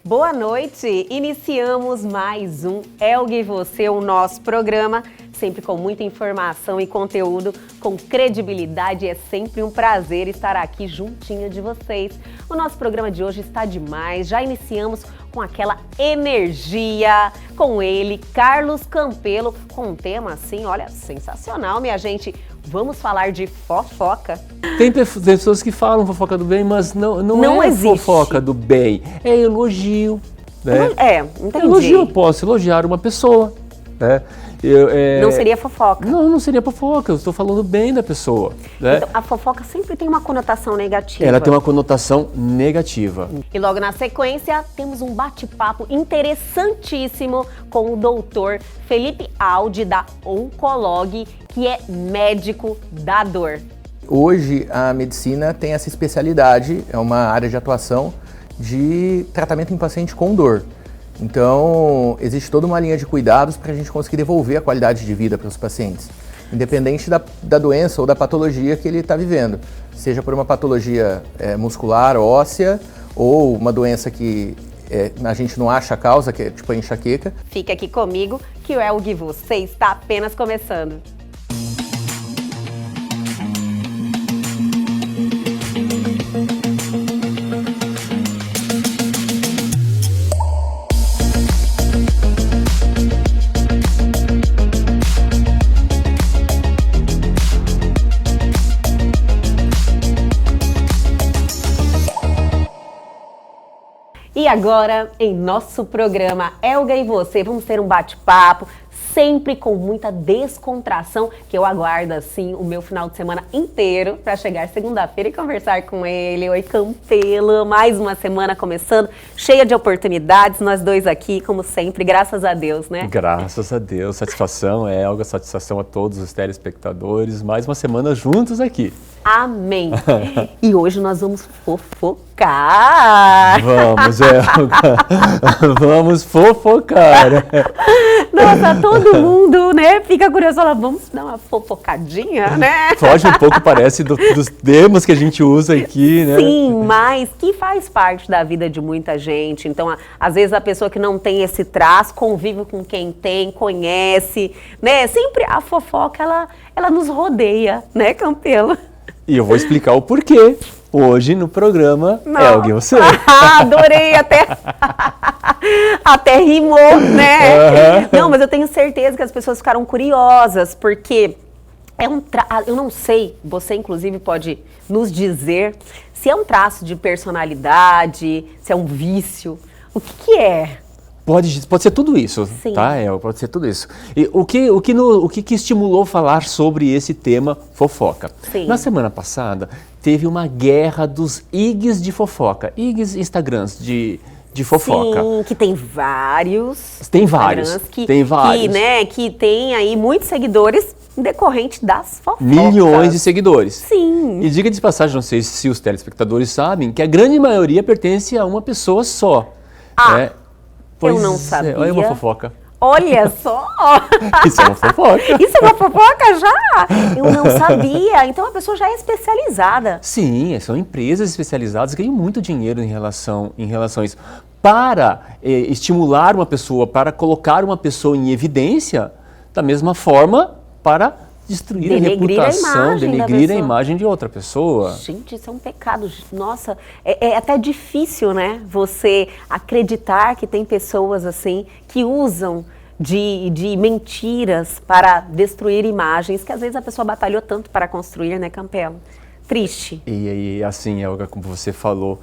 Boa noite! Iniciamos mais um Elga e Você, o nosso programa, sempre com muita informação e conteúdo, com credibilidade. É sempre um prazer estar aqui juntinho de vocês. O nosso programa de hoje está demais, já iniciamos com aquela energia, com ele, Carlos Campelo, com um tema assim, olha, sensacional, minha gente. Vamos falar de fofoca. Tem pessoas que falam fofoca do bem, mas não é existe. Fofoca do bem, é elogio. Né? Entendi. Elogio, eu posso elogiar uma pessoa. Né? Não seria fofoca. Não seria fofoca, eu estou falando bem da pessoa. Né? Então, a fofoca sempre tem uma conotação negativa. Ela tem uma conotação negativa. E logo na sequência, temos um bate-papo interessantíssimo com o doutor Felipe Aldi, da Oncolog, que é médico da dor. Hoje a medicina tem essa especialidade, é uma área de atuação de tratamento em paciente com dor. Então, existe toda uma linha de cuidados para a gente conseguir devolver a qualidade de vida para os pacientes, independente da doença ou da patologia que ele está vivendo, seja por uma patologia muscular, óssea, ou uma doença que a gente não acha a causa, que é tipo a enxaqueca. Fica aqui comigo que o Elga e Você está apenas começando. E agora, em nosso programa Elga e Você, vamos ter um bate-papo, sempre com muita descontração, que eu aguardo, assim, o meu final de semana inteiro para chegar segunda-feira e conversar com ele. Oi, Campelo, mais uma semana começando, cheia de oportunidades, nós dois aqui, como sempre, graças a Deus, né? Graças a Deus, satisfação, Elga, satisfação a todos os telespectadores, mais uma semana juntos aqui. Amém! E hoje nós vamos fofocar! Vamos, Elga! Vamos fofocar! Nossa, todo mundo, né, fica curioso, fala, vamos dar uma fofocadinha, né? Foge um pouco, parece, dos termos que a gente usa aqui, né? Sim, mas que faz parte da vida de muita gente. Então, às vezes a pessoa que não tem esse traço convive com quem tem, conhece, né? Sempre a fofoca, ela nos rodeia, né, Campelo? E eu vou explicar o porquê hoje no programa Elga e Você. Adorei, até rimou, né? Não, mas eu tenho certeza que as pessoas ficaram curiosas, porque eu não sei, você inclusive pode nos dizer se é um traço de personalidade, se é um vício, o que é? Pode ser tudo isso, Sim. Tá, pode ser tudo isso. E o que estimulou falar sobre esse tema fofoca? Sim. Na semana passada, teve uma guerra dos IGs de fofoca, IGs Instagrams de fofoca. Sim, que tem vários. Tem vários, tem vários. Que tem aí muitos seguidores decorrente das fofocas. Milhões de seguidores. Sim. E diga de passagem, não sei se os telespectadores sabem, que a grande maioria pertence a uma pessoa só. Eu não sabia. Olha uma fofoca. Olha só! Isso é uma fofoca. Isso é uma fofoca já? Eu não sabia. Então a pessoa já é especializada. Sim, são empresas especializadas que ganham muito dinheiro em relação a isso. Para estimular uma pessoa, para colocar uma pessoa em evidência, da mesma forma, para destruir a reputação, denegrir a imagem de outra pessoa. Gente, isso é um pecado. Nossa, é até difícil, né? Você acreditar que tem pessoas assim que usam de mentiras para destruir imagens que às vezes a pessoa batalhou tanto para construir, né, Campelo? Triste. E assim, Elga, como você falou,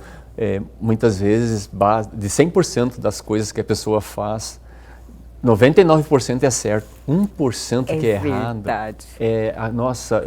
muitas vezes de 100% das coisas que a pessoa faz, 99% é certo, 1% que é errado. Verdade. Nossa,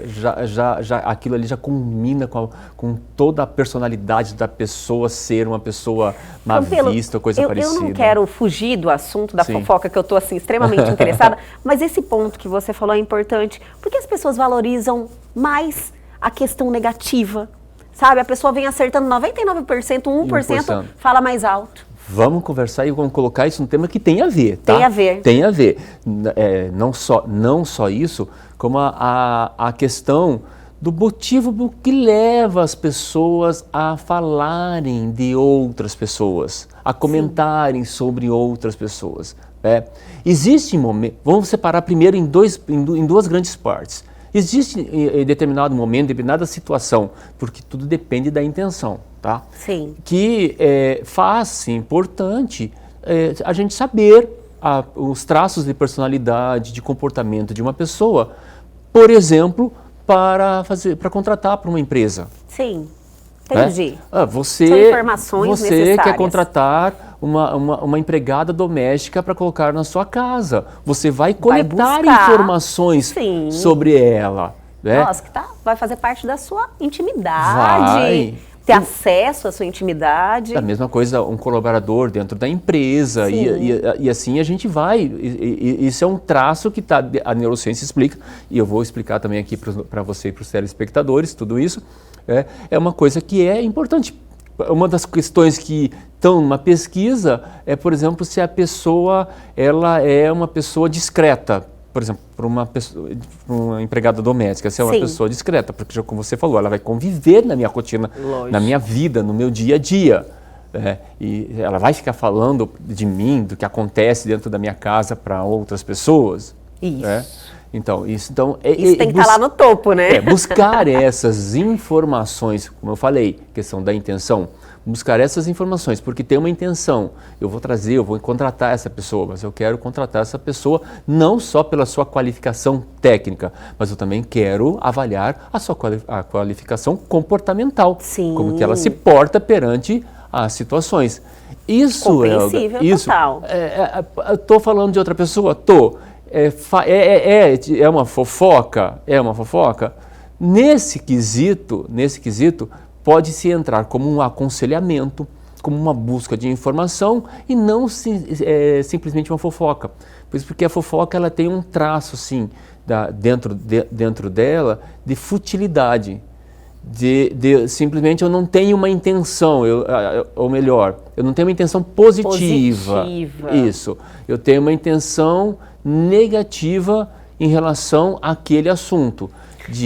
aquilo ali já combina com toda a personalidade da pessoa ser uma pessoa má vista, coisa parecida. Eu não quero fugir do assunto da Sim. fofoca, que eu estou assim, extremamente interessada, mas esse ponto que você falou é importante, porque as pessoas valorizam mais a questão negativa, sabe? A pessoa vem acertando 99%, 1% fala mais alto. Vamos conversar e vamos colocar isso num tema que tem a ver, tá? Tem a ver. Tem a ver. Não só isso, como a questão do motivo do que leva as pessoas a falarem de outras pessoas, a comentarem sobre outras pessoas. Né? Existe momento, vamos separar primeiro em duas grandes partes. Existe em determinado momento, em determinada situação, porque tudo depende da intenção, tá? Sim. Que faz importante a gente saber os traços de personalidade, de comportamento de uma pessoa, por exemplo, para contratar para uma empresa. Sim, entendi. Você São informações necessárias. quer contratar uma empregada doméstica para colocar na sua casa. Você vai coletar informações sobre ela. Né? Nossa, vai fazer parte da sua intimidade. Ter acesso à sua intimidade. A mesma coisa, um colaborador dentro da empresa. E assim a gente vai. Isso é um traço que a neurociência explica. E eu vou explicar também aqui para você e para os telespectadores, tudo isso. É uma coisa que é importante. Uma das questões que estão numa pesquisa é, por exemplo, se a pessoa ela é uma pessoa discreta. Por exemplo, para uma empregada doméstica, se é uma pessoa discreta, porque, como você falou, ela vai conviver na minha rotina, na minha vida, no meu dia a dia. E ela vai ficar falando de mim, do que acontece dentro da minha casa para outras pessoas. Isso. Então, isso tem que estar lá no topo, né? Buscar essas informações, como eu falei, questão da intenção, buscar essas informações, porque tem uma intenção. Eu vou contratar essa pessoa, mas eu quero contratar essa pessoa não só pela sua qualificação técnica, mas eu também quero avaliar a sua qualificação comportamental. Sim. Como que ela se porta perante as situações. Isso, compreensível, total. Eu estou falando de outra pessoa? Estou. É uma fofoca? É uma fofoca? Nesse quesito, pode-se entrar como um aconselhamento, como uma busca de informação e não simplesmente uma fofoca. Porque a fofoca ela tem um traço, sim, dentro dela de futilidade. Simplesmente eu não tenho uma intenção, ou melhor, eu não tenho uma intenção positiva. Isso. Eu tenho uma intenção negativa em relação àquele assunto.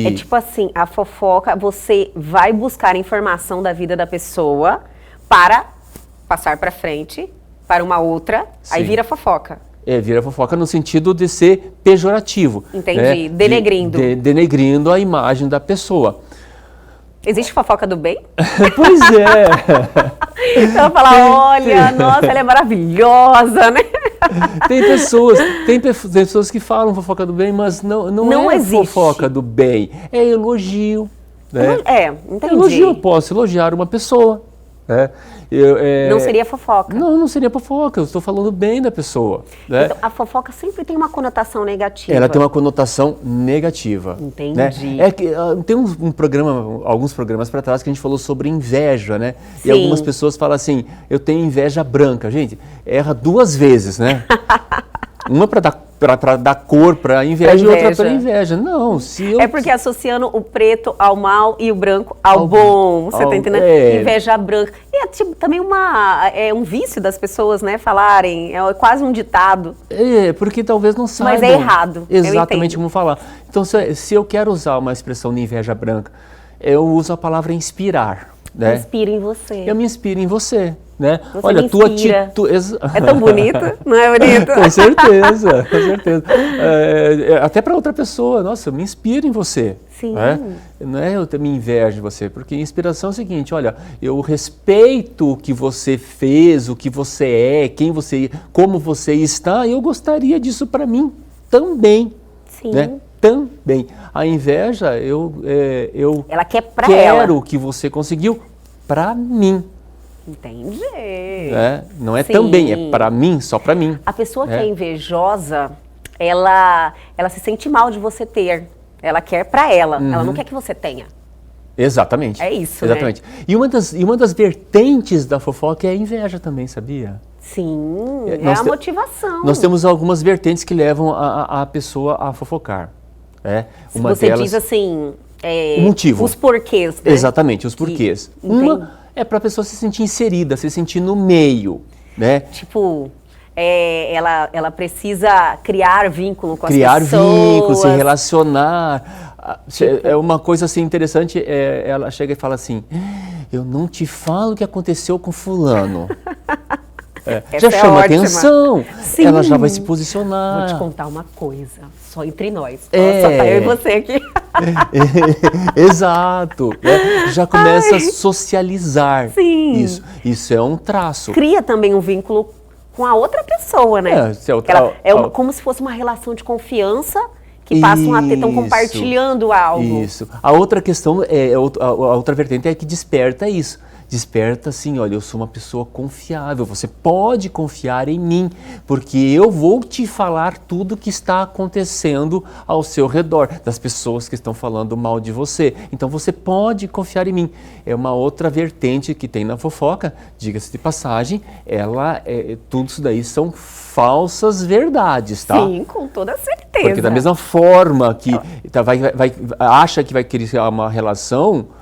É tipo assim, a fofoca, você vai buscar informação da vida da pessoa para passar para frente, para uma outra, aí vira fofoca. Vira fofoca no sentido de ser pejorativo. Entendi, denegrindo. Denegrindo a imagem da pessoa. Existe fofoca do bem? Pois é. Então falar, olha, nossa, ela é maravilhosa, né? Tem pessoas que falam fofoca do bem, mas não é existe. Fofoca do bem, é elogio. Né? Entendi. Elogio, eu posso elogiar uma pessoa. Né? Não seria fofoca. Não seria fofoca, eu estou falando bem da pessoa. Né? Então, a fofoca sempre tem uma conotação negativa. Ela tem uma conotação negativa. Entendi. Né? Tem alguns programas para trás que a gente falou sobre inveja, né? Sim. E algumas pessoas falam assim, eu tenho inveja branca. Gente, erra duas vezes, né? Uma para dar cor para a inveja e outra para inveja. Não, É porque associando o preto ao mal e o branco ao bom. Você está entendendo? Inveja branca. E é tipo, também um vício das pessoas, né? Falarem, é quase um ditado. Porque talvez não saibam. Mas é errado. Exatamente como falar. Então, se eu quero usar uma expressão de inveja branca, eu uso a palavra inspirar. Né? Inspira em você. Eu me inspiro em você. Né? Você olha, me inspira. É tão bonita, não é bonita? Com certeza, com certeza. Até para outra pessoa, nossa, eu me inspiro em você. Sim. Né? Não é eu ter minha inveja de você, porque inspiração é o seguinte, olha, eu respeito o que você fez, o que você é, como você está, e eu gostaria disso para mim também. Sim. Né? Também. A inveja, ela quer para ela. Quero o que você conseguiu para mim. Entendi. Não é também, é para mim, só para mim. A pessoa que é invejosa, ela se sente mal de você ter. Ela quer para ela, ela não quer que você tenha. Exatamente. É isso, exatamente. Né? E uma das vertentes da fofoca é a inveja também, sabia? Sim, é a motivação. Nós temos algumas vertentes que levam a pessoa a fofocar. Uma você delas, diz assim, o motivo. Os porquês, né? Exatamente, os porquês. Uma é para a pessoa se sentir inserida, se sentir no meio, né? Tipo, ela precisa criar vínculo com as pessoas. Criar vínculo, se relacionar. Tipo, é uma coisa assim interessante, ela chega e fala assim, eu não te falo o que aconteceu com fulano. Essa já é chama ótima. atenção, Sim. ela já vai se posicionar. Vou te contar uma coisa, só entre nós. É. Só tá eu e você aqui. Exato, né? Já começa a socializar. Sim. Isso é um traço. Cria também um vínculo com a outra pessoa, né? Se é outra- Como se fosse uma relação de confiança que passam a ter, estão Isso. compartilhando algo. Isso. A outra questão, a outra vertente é que desperta isso. Desperta assim, olha, eu sou uma pessoa confiável, você pode confiar em mim, porque eu vou te falar tudo que está acontecendo ao seu redor, das pessoas que estão falando mal de você. Então você pode confiar em mim. É uma outra vertente que tem na fofoca, diga-se de passagem, tudo isso daí são falsas verdades, tá? Sim, com toda certeza. Porque da mesma forma que acha que vai criar uma relação,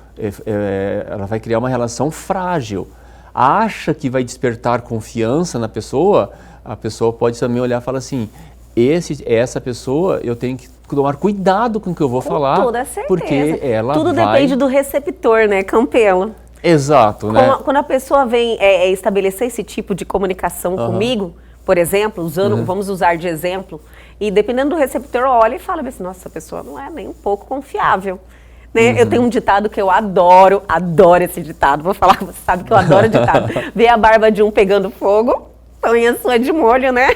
ela vai criar uma relação frágil. Acha que vai despertar confiança na pessoa, a pessoa pode também olhar e falar assim, essa pessoa eu tenho que tomar cuidado com o que eu vou falar. Com toda certeza. Porque ela Tudo vai... depende do receptor, né, Campelo? Exato, né? Quando a pessoa vem estabelecer esse tipo de comunicação comigo, por exemplo, vamos usar de exemplo, e dependendo do receptor, olha e fala assim, nossa, essa pessoa não é nem um pouco confiável. Né? Eu tenho um ditado que eu adoro esse ditado, vou falar, você sabe que eu adoro ditado. Vê a barba de um pegando fogo, põe a sua de molho, né?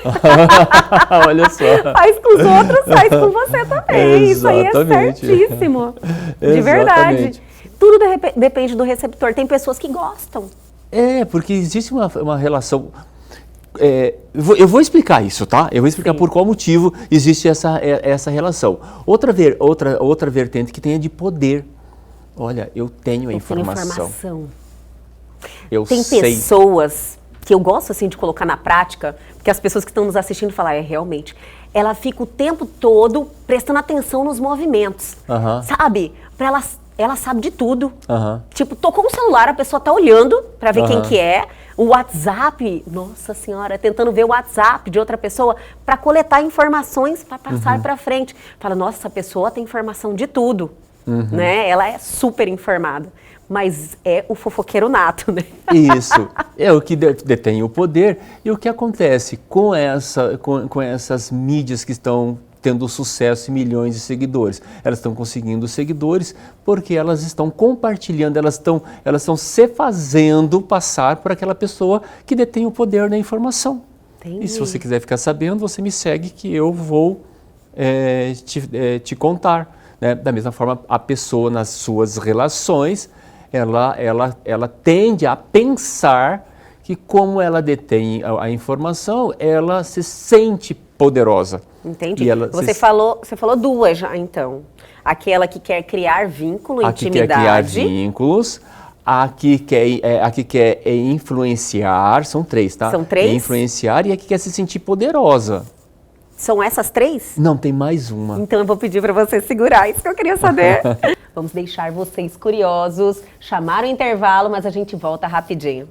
Olha só. Faz com os outros, faz com você também. Isso aí é Exatamente. certíssimo. De verdade. Exatamente. Tudo depende do receptor. Tem pessoas que gostam. Porque existe uma relação... eu vou explicar isso, tá? Eu vou explicar por qual motivo existe essa relação. Outra vertente que tem é de poder. Olha, eu tenho a informação. Eu Tem sei. pessoas que eu gosto assim de colocar na prática, porque as pessoas que estão nos assistindo falam, realmente, ela fica o tempo todo prestando atenção nos movimentos, sabe? Ela sabe de tudo. Tipo, tocou o celular, a pessoa tá olhando para ver quem que é. O WhatsApp, nossa senhora, tentando ver o WhatsApp de outra pessoa para coletar informações para passar para frente. Fala, nossa, essa pessoa tem informação de tudo, né? Ela é super informada, mas é o fofoqueiro nato, né? Isso, é o que detém o poder. E o que acontece com essas mídias que estão tendo sucesso e milhões de seguidores? Elas estão conseguindo seguidores porque elas estão compartilhando, elas estão se fazendo passar por aquela pessoa que detém o poder da informação. Entendi. E se você quiser ficar sabendo, você me segue que eu vou te contar. Né? Da mesma forma, a pessoa nas suas relações, ela tende a pensar que como ela detém a informação, ela se sente poderosa. Entendi. Você falou duas já, então. Aquela que quer criar vínculo, a intimidade. Que quer criar vínculos, a que quer influenciar, são três, tá? São três? Influenciar e a que quer se sentir poderosa. São essas três? Não, tem mais uma. Então eu vou pedir para você segurar, isso que eu queria saber. Vamos deixar vocês curiosos, chamar o intervalo, mas a gente volta rapidinho.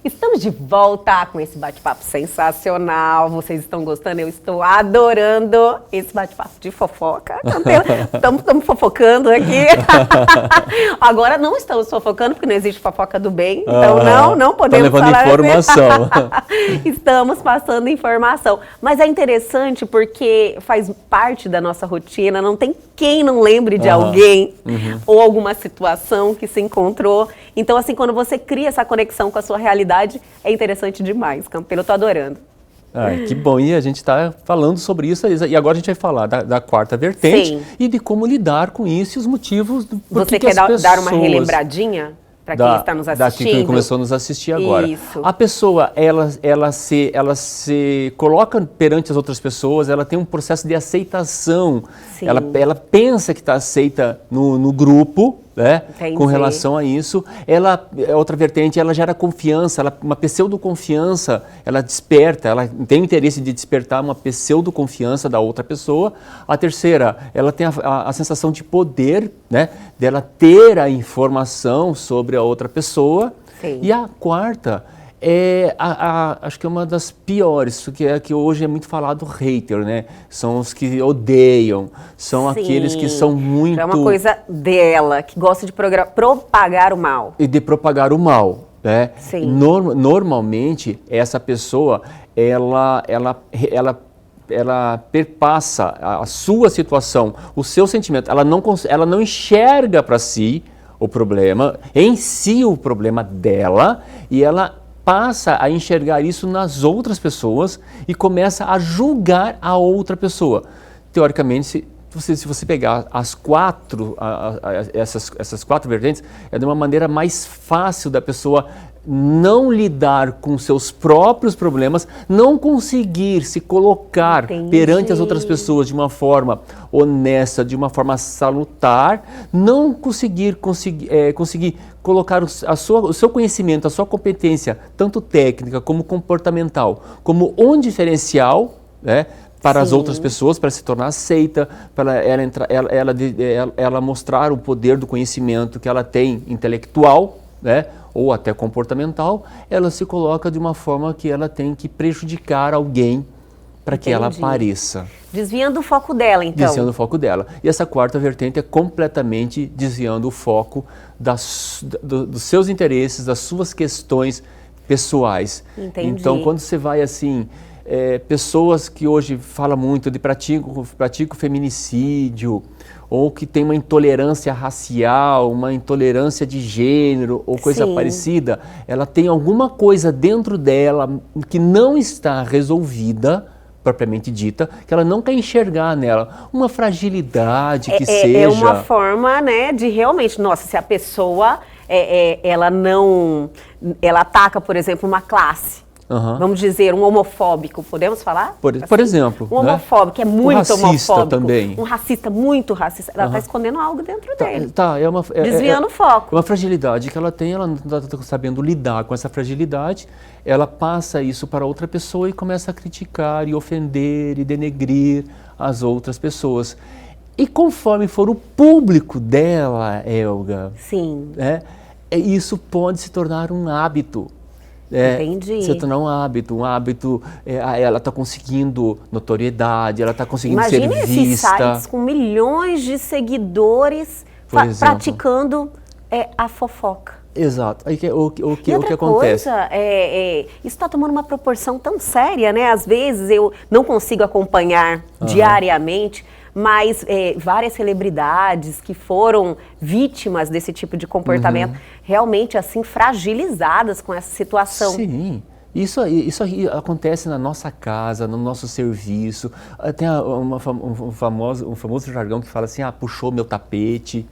Estamos de volta com esse bate-papo sensacional. Vocês estão gostando? Eu estou adorando esse bate-papo de fofoca. Estamos fofocando aqui. Agora não estamos fofocando, porque não existe fofoca do bem. Então não podemos tá levando falar informação. assim. Estamos passando informação. Mas é interessante porque faz parte da nossa rotina. Não tem quem não lembre de alguém ou alguma situação que se encontrou. Então, assim, quando você cria essa conexão com a sua realidade, é interessante demais, Campelo, eu tô adorando. Que bom, e a gente está falando sobre isso, e agora a gente vai falar da quarta vertente. Sim. E de como lidar com isso e os motivos do Você quer dar uma relembradinha para quem está nos assistindo? Quem começou a nos assistir agora. Isso. A pessoa, ela se coloca perante as outras pessoas, ela tem um processo de aceitação. Sim. Ela pensa que está aceita no grupo, né? Com relação a isso. Outra vertente, ela gera confiança, uma pseudo-confiança, ela desperta, ela tem o interesse de despertar uma pseudo-confiança da outra pessoa. A terceira, ela tem a sensação de poder, né? Dela ter a informação sobre a outra pessoa. Sim. E a quarta, Acho que é uma das piores, que hoje é muito falado hater, né? São os que odeiam, são aqueles que são muito... É uma coisa dela, que gosta de propagar o mal. E de propagar o mal, né? Sim. Normalmente, essa pessoa, ela perpassa a sua situação, o seu sentimento, ela não enxerga para si o problema, em si o problema dela, e ela passa a enxergar isso nas outras pessoas e começa a julgar a outra pessoa. Teoricamente, se você pegar as quatro, essas quatro vertentes, é de uma maneira mais fácil da pessoa não lidar com seus próprios problemas, não conseguir se colocar perante as outras pessoas de uma forma honesta, de uma forma salutar, não conseguir colocar o seu conhecimento, a sua competência, tanto técnica como comportamental, como um diferencial, né, para as outras pessoas, para se tornar aceita, para ela mostrar o poder do conhecimento que ela tem intelectual, né, ou até comportamental, ela se coloca de uma forma que ela tem que prejudicar alguém para que ela apareça. Desviando o foco dela, então. Desviando o foco dela. E essa quarta vertente é completamente desviando o foco dos seus interesses, das suas questões pessoais. Entendi. Então, quando você vai assim... pessoas que hoje falam muito de praticam feminicídio, ou que tem uma intolerância racial, uma intolerância de gênero, ou coisa parecida, ela tem alguma coisa dentro dela que não está resolvida, propriamente dita, que ela não quer enxergar nela. Uma fragilidade que seja... É uma forma, né, de realmente, nossa, se a pessoa, ela ataca, por exemplo, uma classe, vamos dizer, um homofóbico, podemos falar? Por exemplo. Um homofóbico, que é muito racista também. Um racista, muito racista. Ela está escondendo algo dentro dele. Desviando o foco. É uma fragilidade que ela tem, ela não está sabendo lidar com essa fragilidade, ela passa isso para outra pessoa e começa a criticar e ofender e denegrir as outras pessoas. E conforme for o público dela, Elga, isso pode se tornar um hábito. Entendi. Se tornar um hábito, ela está conseguindo notoriedade, ela está conseguindo ser vista. Imagine esses sites com milhões de seguidores praticando a fofoca. Exato. Aí o que acontece? Coisa, isso está tomando uma proporção tão séria, né? Às vezes eu não consigo acompanhar diariamente, mas várias celebridades que foram vítimas desse tipo de comportamento, realmente assim fragilizadas com essa situação. Sim. Isso aí acontece na nossa casa, no nosso serviço. Tem um famoso jargão que fala assim, puxou meu tapete.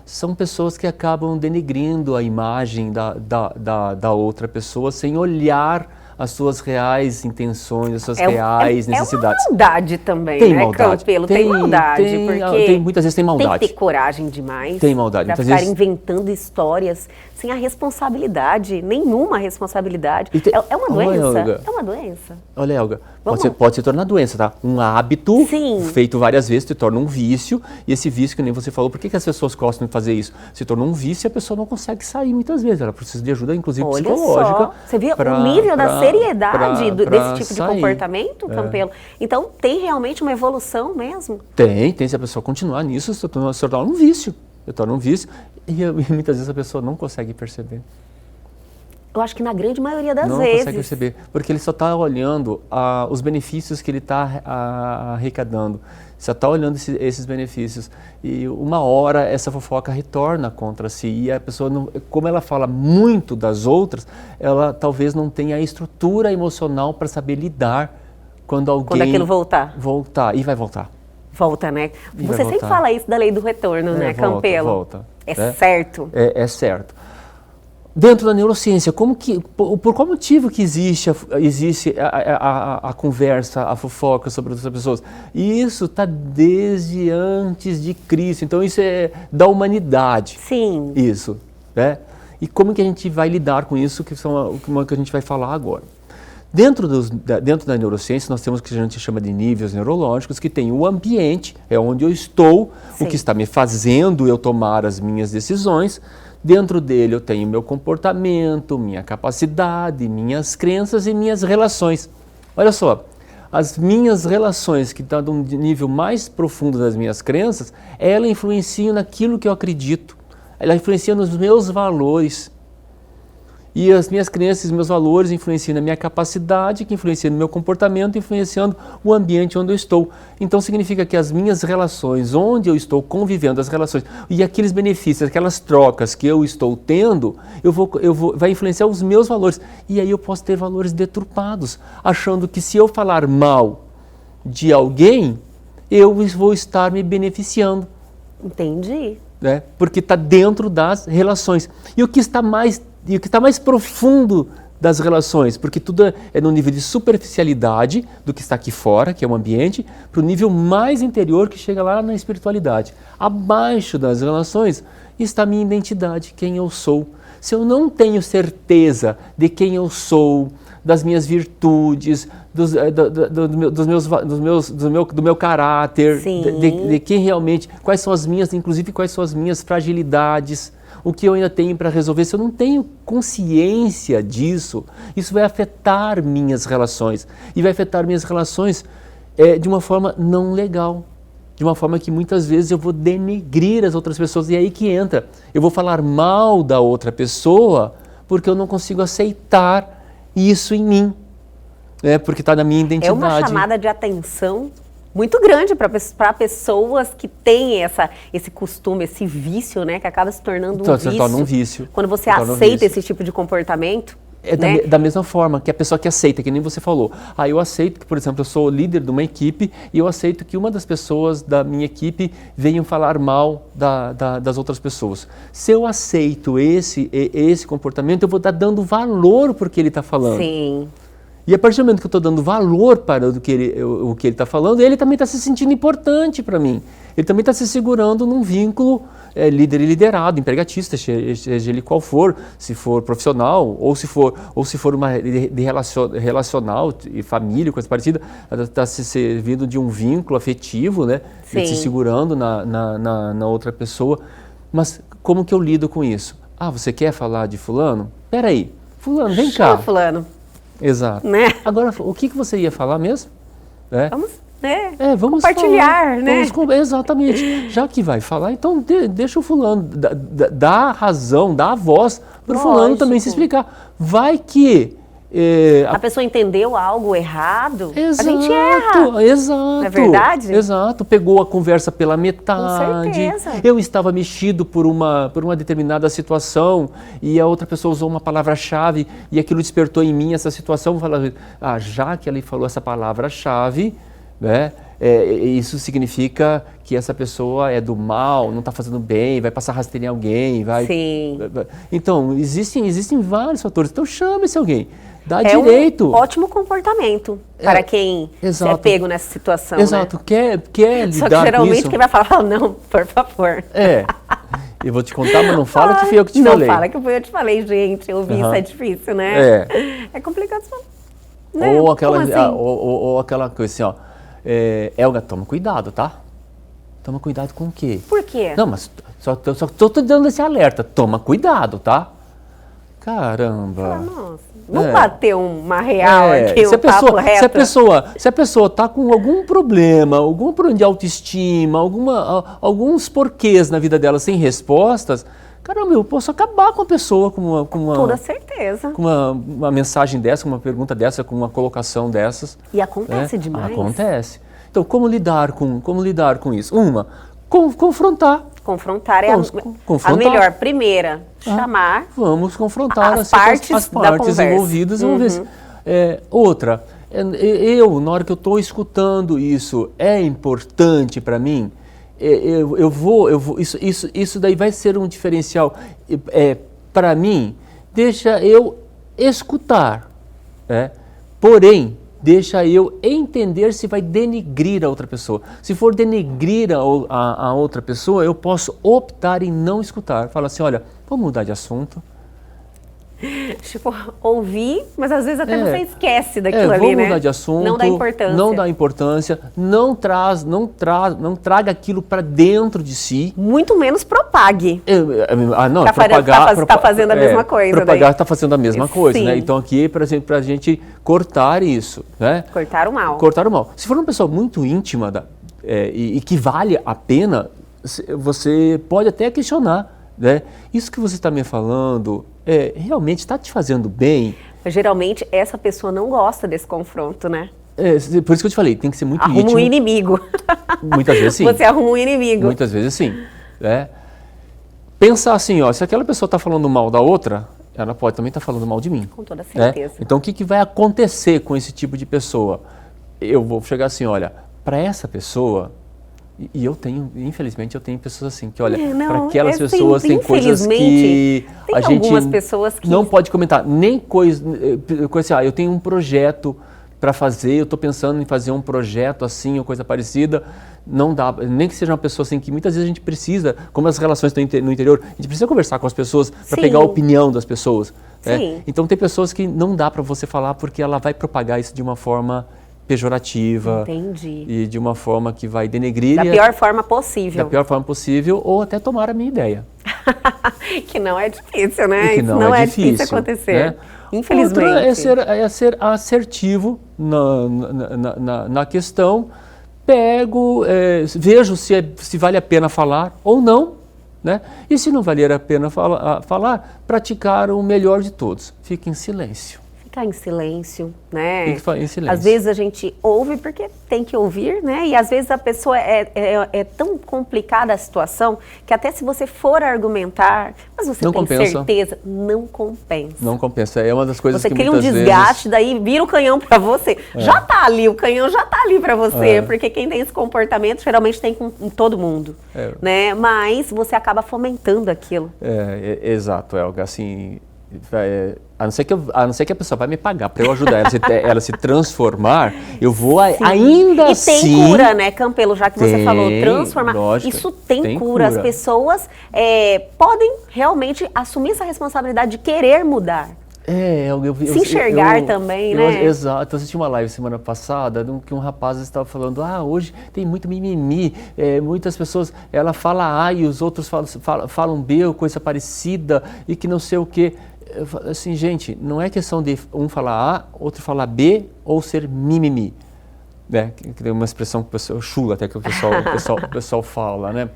São pessoas que acabam denegrindo a imagem da outra pessoa sem olhar as suas reais intenções, as suas reais necessidades. É uma maldade também, tem né, maldade. Campelo? Tem maldade, porque muitas vezes tem maldade. Tem que ter coragem demais. Tem maldade. Pra ficar inventando histórias sem a responsabilidade, nenhuma responsabilidade. É uma doença. Elga, é uma doença. Olha, Elga, pode se tornar doença, tá? Um hábito feito várias vezes se torna um vício, e esse vício, que nem você falou, por que as pessoas gostam de fazer isso? Se torna um vício e a pessoa não consegue sair muitas vezes, ela precisa de ajuda, inclusive psicológica. Só. Você vê o nível da seriedade desse tipo de comportamento, Campelo? Então, tem realmente uma evolução mesmo? Tem, se a pessoa continuar nisso, se torna um vício. Se torna um vício, e muitas vezes a pessoa não consegue perceber. Eu acho que na grande maioria das vezes. Não consegue perceber, porque ele só está olhando os benefícios que ele está arrecadando. Só está olhando esses benefícios. E uma hora essa fofoca retorna contra si. E a pessoa, como ela fala muito das outras, ela talvez não tenha a estrutura emocional para saber lidar quando aquilo voltar. E vai voltar. Volta, né? Você sempre fala isso da lei do retorno, né, Campelo? Volta. Certo. É certo. Dentro da neurociência, por qual motivo que existe a conversa, a fofoca sobre outras pessoas? E isso está desde antes de Cristo, então isso é da humanidade. Sim. Isso, né? E como que a gente vai lidar com isso, que a gente vai falar agora? Dentro da neurociência, nós temos o que a gente chama de níveis neurológicos, que tem o ambiente, é onde eu estou, o que está me fazendo eu tomar as minhas decisões. Dentro dele eu tenho meu comportamento, minha capacidade, minhas crenças e minhas relações. Olha só, as minhas relações, que estão num nível mais profundo das minhas crenças, ela influencia naquilo que eu acredito, ela influencia nos meus valores. E as minhas crenças e meus valores influenciam na minha capacidade, que influencia no meu comportamento, influenciando o ambiente onde eu estou. Então significa que as minhas relações, onde eu estou convivendo, as relações e aqueles benefícios, aquelas trocas que eu estou tendo, vai influenciar os meus valores. E aí eu posso ter valores deturpados, achando que se eu falar mal de alguém, eu vou estar me beneficiando. Entendi. Né? Porque está dentro das relações. E o que está mais profundo das relações, porque tudo é no nível de superficialidade do que está aqui fora, que é o ambiente, para o nível mais interior que chega lá na espiritualidade. Abaixo das relações está a minha identidade, quem eu sou. Se eu não tenho certeza de quem eu sou, das minhas virtudes, do meu caráter, de quem realmente, quais são as minhas, inclusive quais são as minhas fragilidades, o que eu ainda tenho para resolver. Se eu não tenho consciência disso, isso vai afetar minhas relações. E vai afetar minhas relações de uma forma não legal. De uma forma que muitas vezes eu vou denegrir as outras pessoas. E é aí que entra. Eu vou falar mal da outra pessoa porque eu não consigo aceitar isso em mim. Porque está na minha identidade. É uma chamada de atenção muito grande para pessoas que têm esse costume, esse vício, né, que acaba se tornando um vício. Se torna um vício. Quando você aceita esse tipo de comportamento. Né? Da mesma forma que a pessoa que aceita, que nem você falou. Eu aceito que, por exemplo, eu sou líder de uma equipe e eu aceito que uma das pessoas da minha equipe venham falar mal das outras pessoas. Se eu aceito esse comportamento, eu vou estar dando valor para o que ele está falando. Sim. E a partir do momento que eu estou dando valor para o que ele está falando, ele também está se sentindo importante para mim. Ele também está se segurando num vínculo líder e liderado, empregatista, seja ele qual for, se for profissional ou se for uma de relacional e família, coisa parecida, está se servindo de um vínculo afetivo, né? Se segurando na outra pessoa. Mas como que eu lido com isso? Você quer falar de fulano? Peraí, fulano, vem cá. Fulano. Exato. Né? Agora, o que você ia falar mesmo? Vamos compartilhar, falar, né? Exatamente. Já que vai falar, então deixa o fulano, dá a razão, dá a voz para o fulano também se explicar. Vai que... a pessoa entendeu algo errado, exato, a gente erra. Exato. Não é verdade? Exato. Pegou a conversa pela metade. Com certeza. Eu estava mexido por uma determinada situação e a outra pessoa usou uma palavra-chave e aquilo despertou em mim essa situação. Eu falava, já que ela falou essa palavra-chave, né? Isso significa que essa pessoa é do mal, não está fazendo bem, vai passar rasteira em alguém. Sim. Então, existem vários fatores. Então, chama esse alguém. Dá direito. Um ótimo comportamento para quem é pego nessa situação. Exato. Né? Quer lidar Só que geralmente com isso? quem vai falar, não, por favor. Eu vou te contar, mas não fala que fui eu que te falei. Não fala que fui eu que te falei, gente. Ouvir isso é difícil, né? É complicado. Né? Ou aquela, assim? ou aquela coisa assim, ó. Elga, toma cuidado, tá? Toma cuidado com o quê? Por quê? Não, mas só tô dando esse alerta. Toma cuidado, tá? Caramba. Nossa. Vamos bater uma real aqui, papo reto. Se a pessoa tá com algum problema de autoestima, alguns porquês na vida dela sem respostas, caramba, eu posso acabar com a pessoa com uma toda certeza. Com uma mensagem dessa, com uma pergunta dessa, com uma colocação dessas. E acontece demais. Acontece. Então, como lidar com isso? Confrontar. Confrontar é a melhor. Primeira, chamar. Vamos confrontar as partes envolvidas. Vamos ver. Outra, na hora que eu estou escutando isso, é importante para mim? Isso daí vai ser um diferencial para mim. Deixa eu escutar, porém, deixa eu entender se vai denegrir a outra pessoa. Se for denegrir a outra pessoa, eu posso optar em não escutar. Fala assim, olha, vamos mudar de assunto. Tipo, ouvir, mas às vezes até você esquece daquilo ali, vamos né? mudar de assunto, não dá importância, não traga aquilo para dentro de si. Muito menos propague. Não, tá fazendo a mesma coisa. Propagar está fazendo a mesma coisa, Sim. né? Então aqui, por exemplo, para a gente cortar isso, né? Cortar o mal. Cortar o mal. Se for uma pessoa muito íntima e que vale a pena, você pode até questionar, né? Isso que você está me falando, realmente está te fazendo bem? Mas, geralmente, essa pessoa não gosta desse confronto, né? Por isso que eu te falei, tem que ser muito íntimo. Arruma um inimigo. Muitas vezes sim. Você arruma um inimigo. Muitas vezes sim. Né? Pensar assim, ó, se aquela pessoa está falando mal da outra, ela pode também estar falando mal de mim. Com toda certeza. Então, o que vai acontecer com esse tipo de pessoa? Eu vou chegar assim, olha, para essa pessoa... E infelizmente, eu tenho pessoas assim, que olha, para aquelas pessoas tem coisas que a gente não pode comentar, nem coisa assim, eu tenho um projeto para fazer, eu estou pensando em fazer um projeto assim ou coisa parecida, não dá, nem que seja uma pessoa assim, que muitas vezes a gente precisa, como as relações no interior, a gente precisa conversar com as pessoas para pegar a opinião das pessoas. Né? Então tem pessoas que não dá para você falar porque ela vai propagar isso de uma forma pejorativa. Entendi. E de uma forma que vai denegrir. Da pior forma possível. Da pior forma possível, ou até tomar a minha ideia. Que não é difícil, né? Que não é difícil acontecer. Né? Infelizmente. Outra é ser assertivo na questão. Vejo se vale a pena falar ou não. Né? E se não valer a pena falar, praticar o melhor de todos. Fique em silêncio. Ficar em silêncio, né? Tem que ficar em silêncio. Às vezes a gente ouve porque tem que ouvir, né? E às vezes a pessoa é tão complicada a situação que até se você for argumentar, mas você tem certeza, não compensa. Não compensa. É uma das coisas que muitas vezes... Você cria um desgaste, daí vira o canhão pra você. Já tá ali, o canhão já tá ali pra você, porque quem tem esse comportamento geralmente tem com todo mundo, né? Mas você acaba fomentando aquilo. Exato, Elga, assim... A não ser que a pessoa vai me pagar para eu ajudar ela se transformar, eu vou ainda assim... E tem cura, né, Campelo? Já que você falou, transformar, lógico, isso tem cura. As pessoas podem realmente assumir essa responsabilidade de querer mudar. Se enxergar também, né? Exato. Eu assisti uma live semana passada que um rapaz estava falando, hoje tem muito mimimi, muitas pessoas, ela fala A e os outros falam B ou coisa parecida e que não sei o quê. Eu falo assim, gente, não é questão de um falar A, outro falar B ou ser mimimi. Né? Que tem uma expressão que o pessoal chula até que o pessoal fala, né?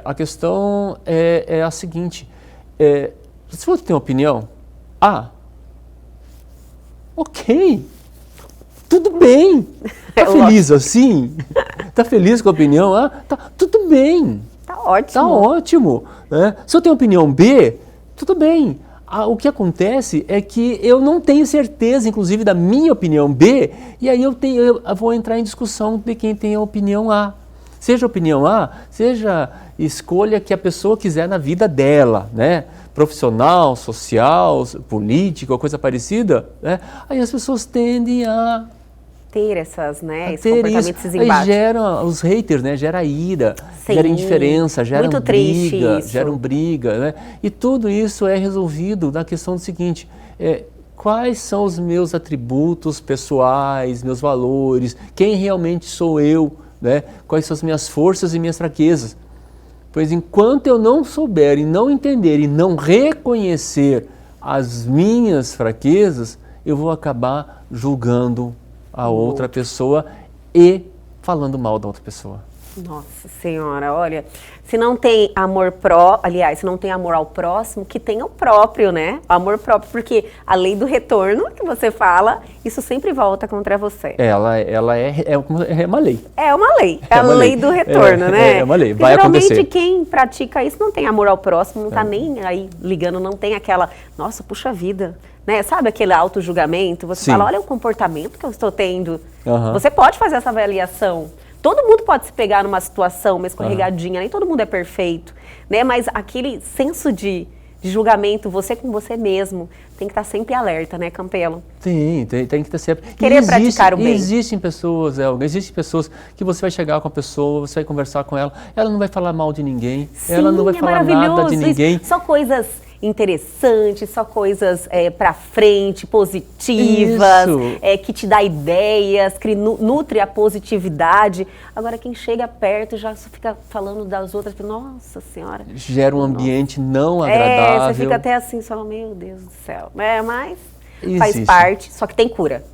A questão é a seguinte, se você tem uma opinião, ok, tudo bem, tá feliz assim? Tá feliz com a opinião A? Tá, tudo bem. Tá ótimo. Tá ótimo. Né? Se eu tenho opinião B, tudo bem. O que acontece é que eu não tenho certeza, inclusive, da minha opinião B, e aí eu vou entrar em discussão de quem tem a opinião A. Seja a opinião A, seja escolha que a pessoa quiser na vida dela, né? Profissional, social, política, ou coisa parecida, né? Aí as pessoas tendem a ter esses comportamentos, esses embates. Aí gera os haters, né? Gera ira, gera indiferença, gera briga, né? E tudo isso é resolvido na questão do seguinte, quais são os meus atributos pessoais, meus valores, quem realmente sou eu, né? Quais são as minhas forças e minhas fraquezas. Pois enquanto eu não souber e não entender e não reconhecer as minhas fraquezas, eu vou acabar julgando a outra pessoa e falando mal da outra pessoa. Nossa Senhora, olha, se não tem se não tem amor ao próximo, que tenha o próprio, né? O amor próprio, porque a lei do retorno que você fala, isso sempre volta contra você. Ela é uma lei. É uma lei, é a lei do retorno, né? É uma lei, vai acontecer. Geralmente quem pratica isso não tem amor ao próximo, não tá nem aí ligando, não tem aquela, nossa, puxa vida, né? Sabe aquele auto-julgamento? Você fala, olha o comportamento que eu estou tendo. Você pode fazer essa avaliação. Todo mundo pode se pegar numa situação, uma escorregadinha, nem todo mundo é perfeito, né? Mas aquele senso de julgamento, você com você mesmo, tem que estar sempre alerta, né, Campelo? Tem que estar sempre... Querer praticar o bem. Existem pessoas, que você vai chegar com a pessoa, você vai conversar com ela não vai falar mal de ninguém, ela não vai falar nada de ninguém. Só coisas interessantes, só coisas pra frente, positivas, que te dá ideias, que nutre a positividade. Agora, quem chega perto já fica falando das outras, nossa senhora. Gera um ambiente não agradável. Você fica até assim, só, meu Deus do céu. Mas faz parte, só que tem cura.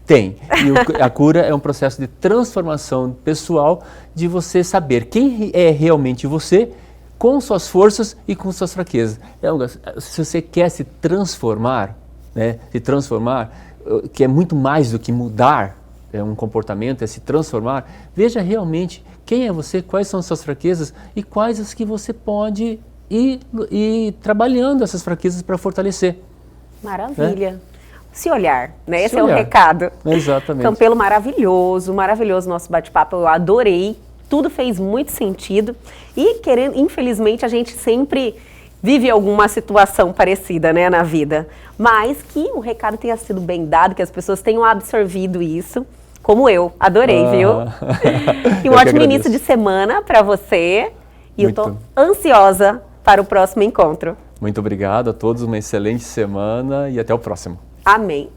Tem. E a cura é um processo de transformação pessoal, de você saber quem é realmente você, com suas forças e com suas fraquezas. Se você quer se transformar, né, que é muito mais do que mudar um comportamento, é se transformar, veja realmente quem é você, quais são as suas fraquezas e quais as que você pode ir trabalhando essas fraquezas para fortalecer. Maravilha. Se olhar, né? Esse olhar. É o recado. Exatamente. Campelo maravilhoso, maravilhoso nosso bate-papo, eu adorei. Tudo fez muito sentido e infelizmente a gente sempre vive alguma situação parecida, né, na vida. Mas que o recado tenha sido bem dado, que as pessoas tenham absorvido isso, como eu. Adorei, viu? E um ótimo início de semana para você. E eu estou ansiosa para o próximo encontro. Muito obrigado a todos, uma excelente semana e até o próximo. Amém.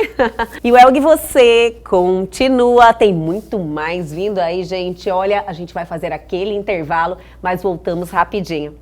E o Elgue Você continua, tem muito mais vindo aí, gente. Olha, a gente vai fazer aquele intervalo, mas voltamos rapidinho.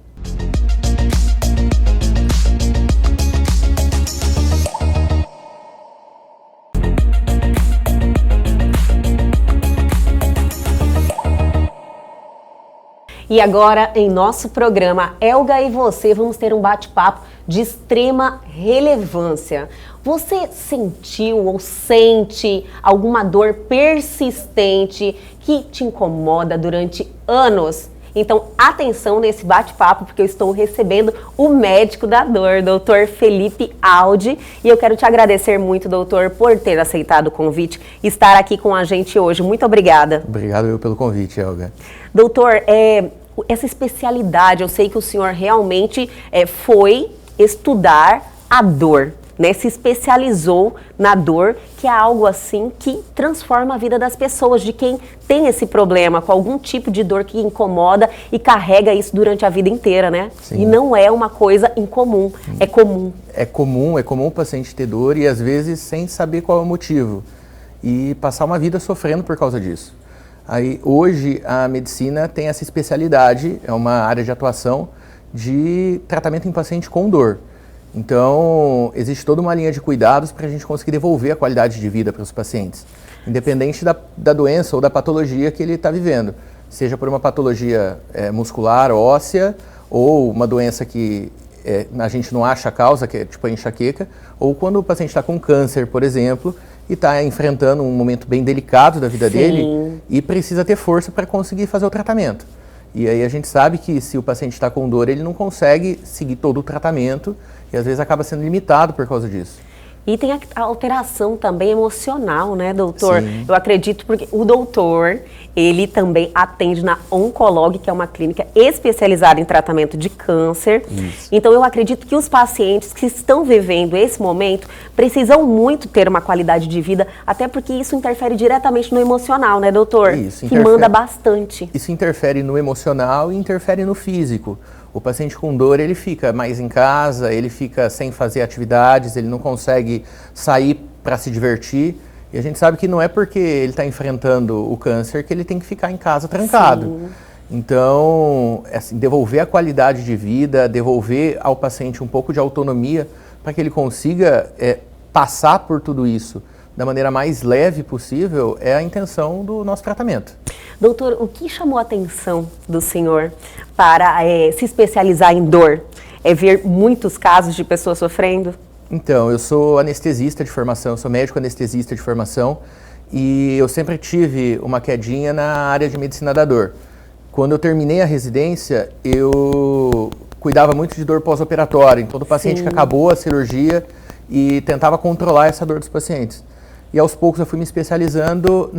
E agora, em nosso programa Elga e Você, vamos ter um bate-papo de extrema relevância. Você sentiu ou sente alguma dor persistente que te incomoda durante anos? Então, atenção nesse bate-papo, porque eu estou recebendo o médico da dor, doutor Felipe Aldi. E eu quero te agradecer muito, doutor, por ter aceitado o convite e estar aqui com a gente hoje. Muito obrigada. Obrigado eu pelo convite, Elga. Doutor, essa especialidade, eu sei que o senhor realmente foi estudar a dor, né? Se especializou na dor, que é algo assim que transforma a vida das pessoas, de quem tem esse problema, com algum tipo de dor que incomoda e carrega isso durante a vida inteira, né? Sim. E não é uma coisa incomum, é comum. É comum o paciente ter dor e às vezes sem saber qual é o motivo e passar uma vida sofrendo por causa disso. Aí, hoje a medicina tem essa especialidade, é uma área de atuação de tratamento em paciente com dor. Então, existe toda uma linha de cuidados para a gente conseguir devolver a qualidade de vida para os pacientes, independente da doença ou da patologia que ele está vivendo, seja por uma patologia muscular, óssea, ou uma doença que a gente não acha a causa, que é tipo a enxaqueca, ou quando o paciente está com câncer, por exemplo, e está enfrentando um momento bem delicado da vida dele e precisa ter força para conseguir fazer o tratamento. E aí a gente sabe que se o paciente está com dor, ele não consegue seguir todo o tratamento e às vezes acaba sendo limitado por causa disso. E tem a alteração também emocional, né, doutor? Sim. Eu acredito porque o doutor, ele também atende na Oncolog, que é uma clínica especializada em tratamento de câncer. Isso. Então eu acredito que os pacientes que estão vivendo esse momento precisam muito ter uma qualidade de vida, até porque isso interfere diretamente no emocional, né, doutor? Isso, que manda bastante. Isso interfere no emocional e interfere no físico. O paciente com dor, ele fica mais em casa, ele fica sem fazer atividades, ele não consegue sair para se divertir. E a gente sabe que não é porque ele está enfrentando o câncer que ele tem que ficar em casa trancado. Sim. Então, assim, devolver a qualidade de vida, devolver ao paciente um pouco de autonomia para que ele consiga passar por tudo isso da maneira mais leve possível é a intenção do nosso tratamento. Doutor, o que chamou a atenção do senhor para se especializar em dor? É ver muitos casos de pessoas sofrendo? Então, eu sou anestesista de formação, sou médico anestesista de formação e eu sempre tive uma quedinha na área de medicina da dor. Quando eu terminei a residência, eu cuidava muito de dor pós-operatória, em todo paciente Sim. que acabou a cirurgia e tentava controlar essa dor dos pacientes. E aos poucos eu fui me especializando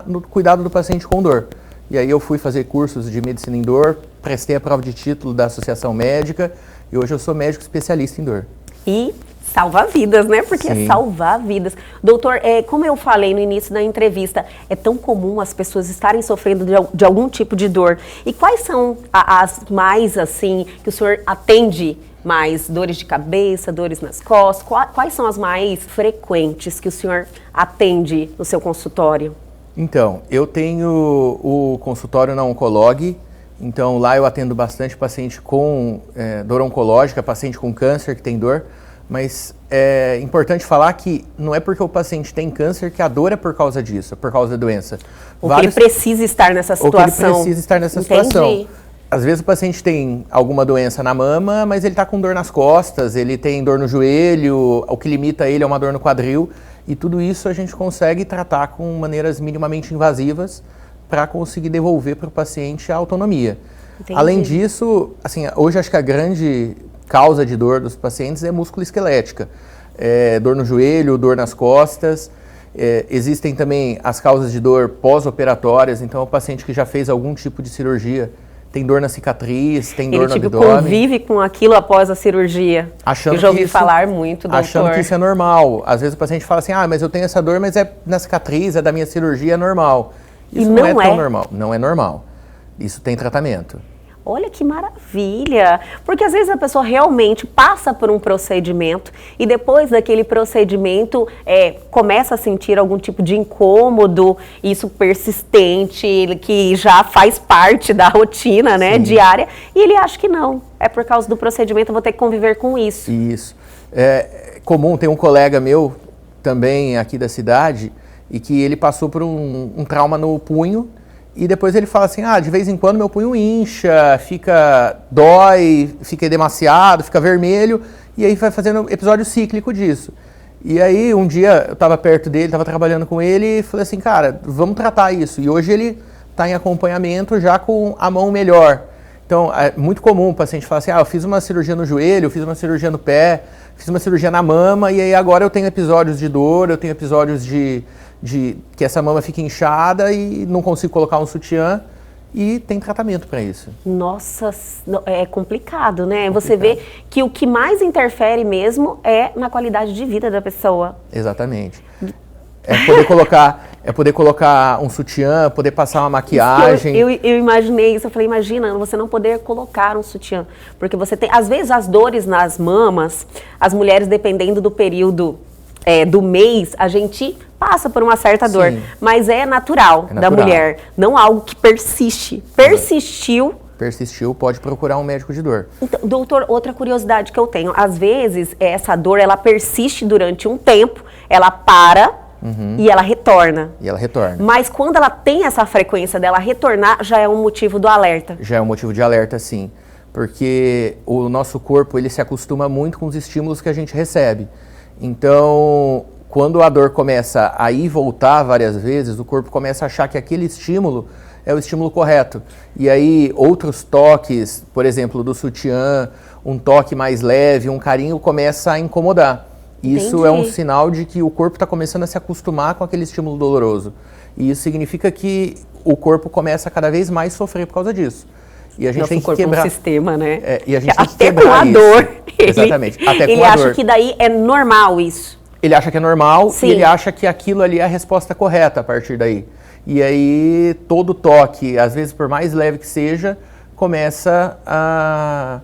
no cuidado do paciente com dor. E aí eu fui fazer cursos de medicina em dor, prestei a prova de título da Associação Médica e hoje eu sou médico especialista em dor. E salvar vidas, né? Porque Sim. é salvar vidas. Doutor, como eu falei no início da entrevista, é tão comum as pessoas estarem sofrendo de algum tipo de dor. E quais são as mais, assim, que o senhor atende mais dores de cabeça, dores nas costas? Quais são as mais frequentes que o senhor atende no seu consultório? Então, eu tenho o consultório na Oncolog, então lá eu atendo bastante paciente com dor oncológica, paciente com câncer que tem dor, mas é importante falar que não é porque o paciente tem câncer que a dor é por causa disso, é por causa da doença. Ou que ele precisa estar nessa situação. Ou que ele precisa estar nessa situação. Às vezes o paciente tem alguma doença na mama, mas ele está com dor nas costas, ele tem dor no joelho, o que limita ele é uma dor no quadril, e tudo isso a gente consegue tratar com maneiras minimamente invasivas para conseguir devolver para o paciente a autonomia. Entendi. Além disso, assim, hoje acho que a grande causa de dor dos pacientes é músculo-esquelética. Dor no joelho, dor nas costas. Existem também as causas de dor pós-operatórias, então o paciente que já fez algum tipo de cirurgia tem dor na cicatriz, tem dor no abdômen. Ele convive com aquilo após a cirurgia. Eu já ouvi falar muito, doutor. Achando que isso é normal. Às vezes o paciente fala assim, mas eu tenho essa dor, mas é na cicatriz, é da minha cirurgia, é normal. Isso não é tão normal. Não é normal. Isso tem tratamento. Olha que maravilha! Porque às vezes a pessoa realmente passa por um procedimento e depois daquele procedimento começa a sentir algum tipo de incômodo, isso persistente, que já faz parte da rotina, né, diária, e ele acha que não. É por causa do procedimento, eu vou ter que conviver com isso. Isso. É comum, tem um colega meu também aqui da cidade e que ele passou por um trauma no punho. E depois ele fala assim, de vez em quando meu punho incha, dói, fica demasiado, fica vermelho, e aí vai fazendo episódio cíclico disso. E aí um dia eu estava perto dele, estava trabalhando com ele e falei assim, cara, vamos tratar isso. E hoje ele está em acompanhamento já com a mão melhor. Então é muito comum o paciente falar assim, eu fiz uma cirurgia no joelho, eu fiz uma cirurgia no pé, fiz uma cirurgia na mama, e aí agora eu tenho episódios de dor, eu tenho episódios de que essa mama fica inchada e não consigo colocar um sutiã, e tem tratamento para isso. Nossa, é complicado, né? Você vê que o que mais interfere mesmo é na qualidade de vida da pessoa. Exatamente. É poder colocar um sutiã, poder passar uma maquiagem. Eu imaginei isso, eu falei, imagina você não poder colocar um sutiã, porque você tem, às vezes as dores nas mamas, as mulheres dependendo do período do mês, a gente passa por uma certa dor, mas é natural da mulher, não algo que persiste. Persistiu, pode procurar um médico de dor. Então, doutor, outra curiosidade que eu tenho, às vezes essa dor, ela persiste durante um tempo, ela para e ela retorna. Mas quando ela tem essa frequência dela retornar, já é um motivo do alerta. Já é um motivo de alerta, sim, porque o nosso corpo, ele se acostuma muito com os estímulos que a gente recebe. Então, quando a dor começa a ir e voltar várias vezes, o corpo começa a achar que aquele estímulo é o estímulo correto. E aí, outros toques, por exemplo, do sutiã, um toque mais leve, um carinho, começa a incomodar. Isso é um sinal de que o corpo está começando a se acostumar com aquele estímulo doloroso. E isso significa que o corpo começa a cada vez mais sofrer por causa disso. E a gente tem que quebrar. É um sistema, né? E a gente tem que até quebrar com a isso. Dor. Exatamente. Até com ele a acha dor. que daí é normal isso. Ele acha que é normal. Sim. E ele acha que aquilo ali é a resposta correta a partir daí. E aí todo toque, às vezes por mais leve que seja, começa a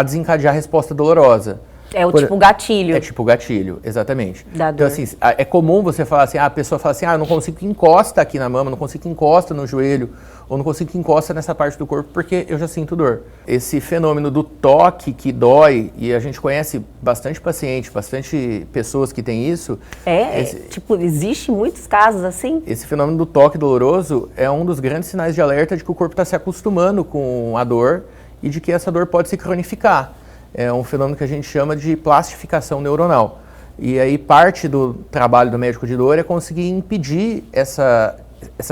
desencadear a resposta dolorosa. É o tipo gatilho. É tipo gatilho, exatamente. Da então, dor. assim, é comum você falar assim, a pessoa fala assim, eu não consigo que encosta aqui na mama, não consigo que encosta no joelho, ou não consigo que encosta nessa parte do corpo porque eu já sinto dor. Esse fenômeno do toque que dói, e a gente conhece bastante paciente, bastante pessoas que têm isso. Existe muitos casos assim? Esse fenômeno do toque doloroso é um dos grandes sinais de alerta de que o corpo está se acostumando com a dor e de que essa dor pode se cronificar. É um fenômeno que a gente chama de plastificação neuronal. E aí parte do trabalho do médico de dor é conseguir impedir essa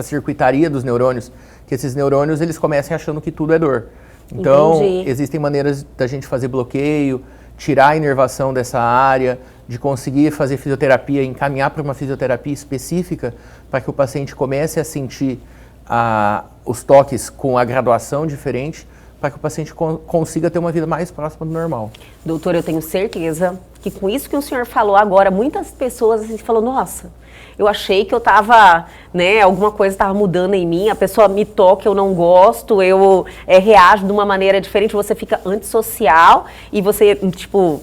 circuitaria dos neurônios, que esses neurônios eles comecem achando que tudo é dor. Então, existem maneiras da gente fazer bloqueio, tirar a inervação dessa área, de conseguir fazer fisioterapia, encaminhar para uma fisioterapia específica para que o paciente comece a sentir os toques com a graduação diferente, para que o paciente consiga ter uma vida mais próxima do normal. Doutor, eu tenho certeza que com isso que o senhor falou agora, muitas pessoas assim, falam, nossa, eu achei que eu estava, né, alguma coisa estava mudando em mim, a pessoa me toca, eu não gosto, eu reajo de uma maneira diferente, você fica antissocial e você, tipo,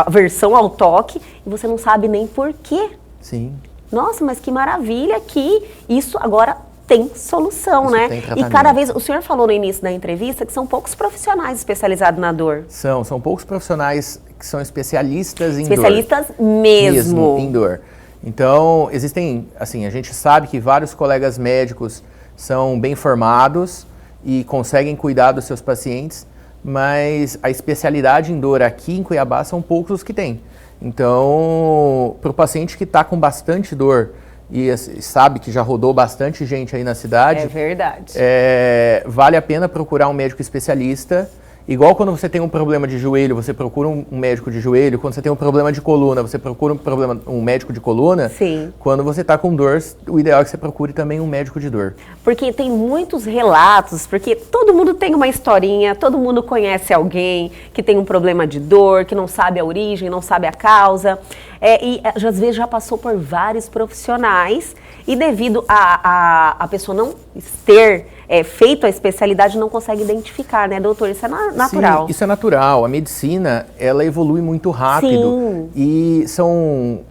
aversão ao toque e você não sabe nem por quê. Sim. Nossa, mas que maravilha que isso agora tem solução, Isso né? tem E tratamento. cada vez, o senhor falou no início da entrevista que são poucos profissionais especializados na dor. São poucos profissionais que são especialistas em Especialistas dor. mesmo. Em dor. Então, existem, assim, a gente sabe que vários colegas médicos são bem formados e conseguem cuidar dos seus pacientes, mas a especialidade em dor aqui em Cuiabá são poucos os que têm. Então, para o paciente que está com bastante dor e sabe que já rodou bastante gente aí na cidade, É verdade. vale a pena procurar um médico especialista. Igual quando você tem um problema de joelho, você procura um médico de joelho. Quando você tem um problema de coluna, você procura um médico de coluna. Sim. Quando você está com dor, o ideal é que você procure também um médico de dor. Porque tem muitos relatos, porque todo mundo tem uma historinha, todo mundo conhece alguém que tem um problema de dor, que não sabe a origem, não sabe a causa. E às vezes já passou por vários profissionais e devido a pessoa não ter feito a especialidade, não consegue identificar, né, doutor? Isso é natural. Sim, isso é natural. A medicina, ela evolui muito rápido. Sim. E são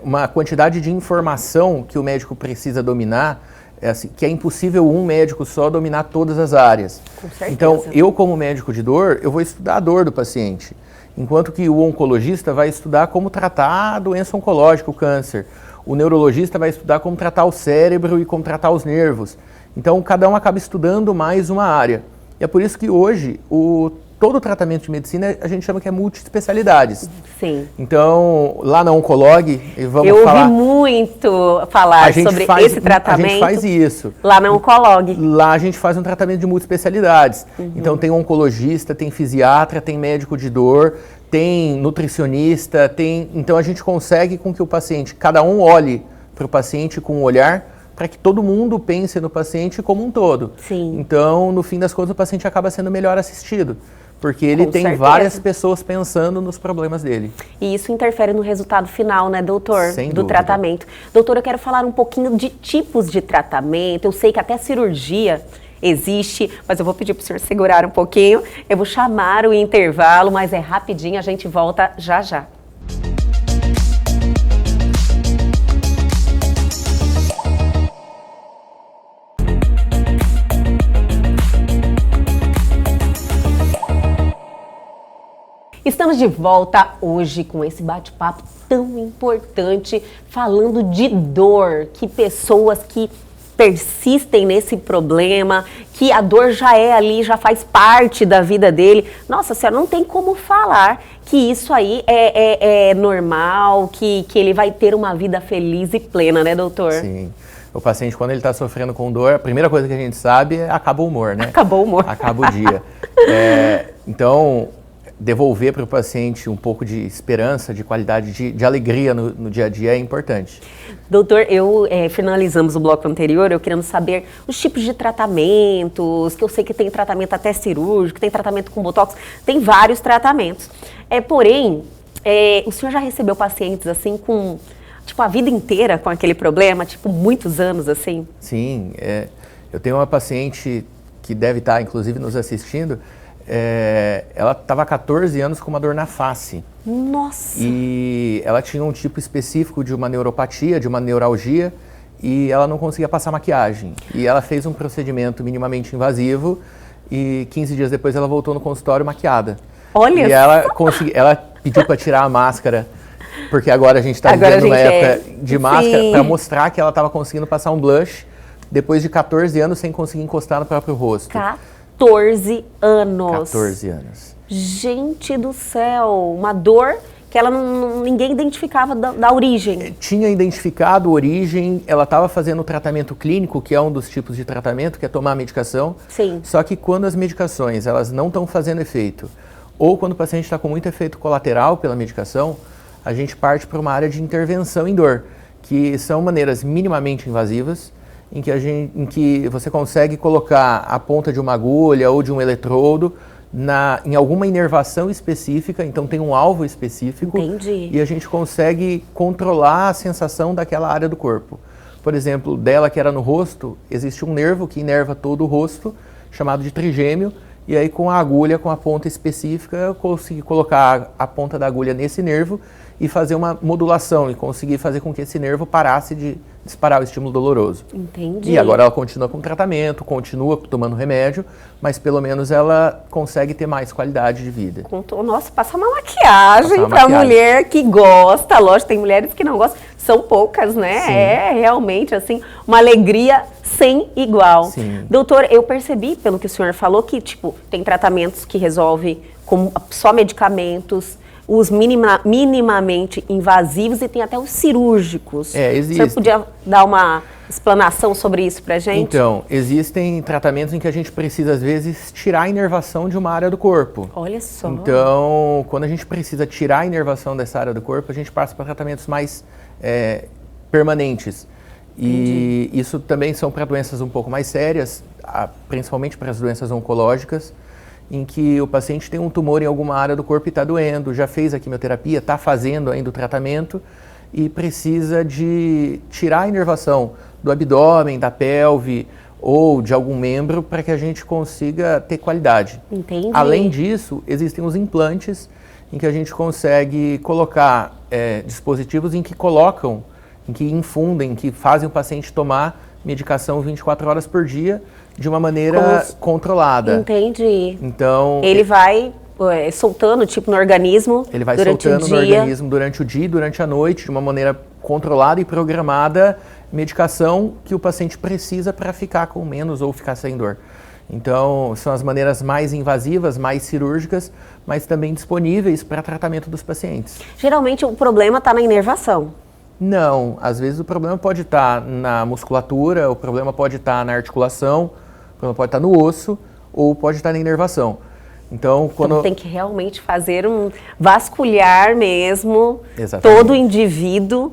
uma quantidade de informação que o médico precisa dominar, assim, que é impossível um médico só dominar todas as áreas. Com certeza. Então, eu como médico de dor, eu vou estudar a dor do paciente. Enquanto que o oncologista vai estudar como tratar a doença oncológica, o câncer. O neurologista vai estudar como tratar o cérebro e como tratar os nervos. Então, cada um acaba estudando mais uma área. E é por isso que hoje, todo o tratamento de medicina, a gente chama que é multiespecialidades. Sim. Então, lá na Oncolog, vamos Eu falar... ouvi muito falar sobre esse tratamento. A gente faz isso. Lá na Oncolog. Lá a gente faz um tratamento de multiespecialidades. Então, tem oncologista, tem fisiatra, tem médico de dor, tem nutricionista, então a gente consegue com que o paciente, cada um olhe para o paciente com um olhar, para que todo mundo pense no paciente como um todo. Sim. Então, no fim das contas, o paciente acaba sendo melhor assistido, porque ele Com tem certeza. várias pessoas pensando nos problemas dele. E isso interfere no resultado final, né, doutor? Sem do dúvida. tratamento. Doutor, eu quero falar um pouquinho de tipos de tratamento. Eu sei que até cirurgia existe, mas eu vou pedir para o senhor segurar um pouquinho. Eu vou chamar o intervalo, mas é rapidinho, a gente volta já já. Estamos de volta hoje com esse bate-papo tão importante, falando de dor, que pessoas que persistem nesse problema, que a dor já é ali, já faz parte da vida dele. Nossa senhora, não tem como falar que isso aí é normal, que ele vai ter uma vida feliz e plena, né, doutor? Sim. O paciente, quando ele está sofrendo com dor, a primeira coisa que a gente sabe é acaba o humor, né? Acabou o humor. Acaba o dia. Então, devolver para o paciente um pouco de esperança, de qualidade, de alegria no dia a dia é importante. Doutor, finalizamos o bloco anterior, eu querendo saber os tipos de tratamentos, que eu sei que tem tratamento até cirúrgico, tem tratamento com botox, tem vários tratamentos. Porém, o senhor já recebeu pacientes assim com, tipo, a vida inteira com aquele problema, tipo, muitos anos assim? Sim, eu tenho uma paciente que deve estar, inclusive, nos assistindo. Ela estava há 14 anos com uma dor na face. Nossa! E ela tinha um tipo específico de uma neuropatia, de uma neuralgia, e ela não conseguia passar maquiagem. E ela fez um procedimento minimamente invasivo e 15 dias depois ela voltou no consultório maquiada. Olha e ela pediu para tirar a máscara, porque agora a gente está vivendo uma época de máscara, para mostrar que ela estava conseguindo passar um blush depois de 14 anos sem conseguir encostar no próprio rosto. 14 anos. 14 anos. Gente do céu, uma dor que ela ninguém identificava da origem. Tinha identificado a origem, ela estava fazendo o tratamento clínico, que é um dos tipos de tratamento, que é tomar a medicação. Sim. Só que quando as medicações elas não estão fazendo efeito, ou quando o paciente está com muito efeito colateral pela medicação, a gente parte para uma área de intervenção em dor, que são maneiras minimamente invasivas, em que você consegue colocar a ponta de uma agulha ou de um eletrodo em alguma inervação específica, então tem um alvo específico. Entendi. E a gente consegue controlar a sensação daquela área do corpo. Por exemplo, dela que era no rosto, existe um nervo que inerva todo o rosto, chamado de trigêmeo, e aí com a agulha, com a ponta específica, eu consegui colocar a ponta da agulha nesse nervo e fazer uma modulação, e conseguir fazer com que esse nervo parasse de disparar o estímulo doloroso. Entendi. E agora ela continua com tratamento, continua tomando remédio, mas pelo menos ela consegue ter mais qualidade de vida. Nossa, passa uma maquiagem Passa uma pra maquiagem. mulher que gosta. Lógico, tem mulheres que não gostam, são poucas, né? Sim. É realmente, assim, uma alegria sem igual. Sim. Doutor, eu percebi, pelo que o senhor falou, que, tipo, tem tratamentos que resolvem com só medicamentos, os minimamente invasivos e tem até os cirúrgicos. Existe. O senhor podia dar uma explanação sobre isso pra gente? Então, existem tratamentos em que a gente precisa, às vezes, tirar a inervação de uma área do corpo. Olha só. Então, quando a gente precisa tirar a inervação dessa área do corpo, a gente passa para tratamentos mais permanentes. E isso também são para doenças um pouco mais sérias, principalmente para as doenças oncológicas, em que o paciente tem um tumor em alguma área do corpo e está doendo, já fez a quimioterapia, está fazendo ainda o tratamento e precisa de tirar a inervação do abdômen, da pelve ou de algum membro para que a gente consiga ter qualidade. Entendi. Além disso, existem os implantes em que a gente consegue colocar dispositivos em que infundem, que fazem o paciente tomar medicação 24 horas por dia de uma maneira controlada. Entendi. Então, ele vai soltando, tipo, no organismo ele vai durante soltando o no dia. organismo durante o dia e durante a noite, de uma maneira controlada e programada, medicação que o paciente precisa para ficar com menos ou ficar sem dor. Então, são as maneiras mais invasivas, mais cirúrgicas, mas também disponíveis para tratamento dos pacientes. Geralmente o problema está na inervação. Não, às vezes o problema pode estar na musculatura, o problema pode estar na articulação, o problema pode estar no osso ou pode estar na inervação. Então, Então tem que realmente fazer um vasculhar mesmo. Exatamente. Todo o indivíduo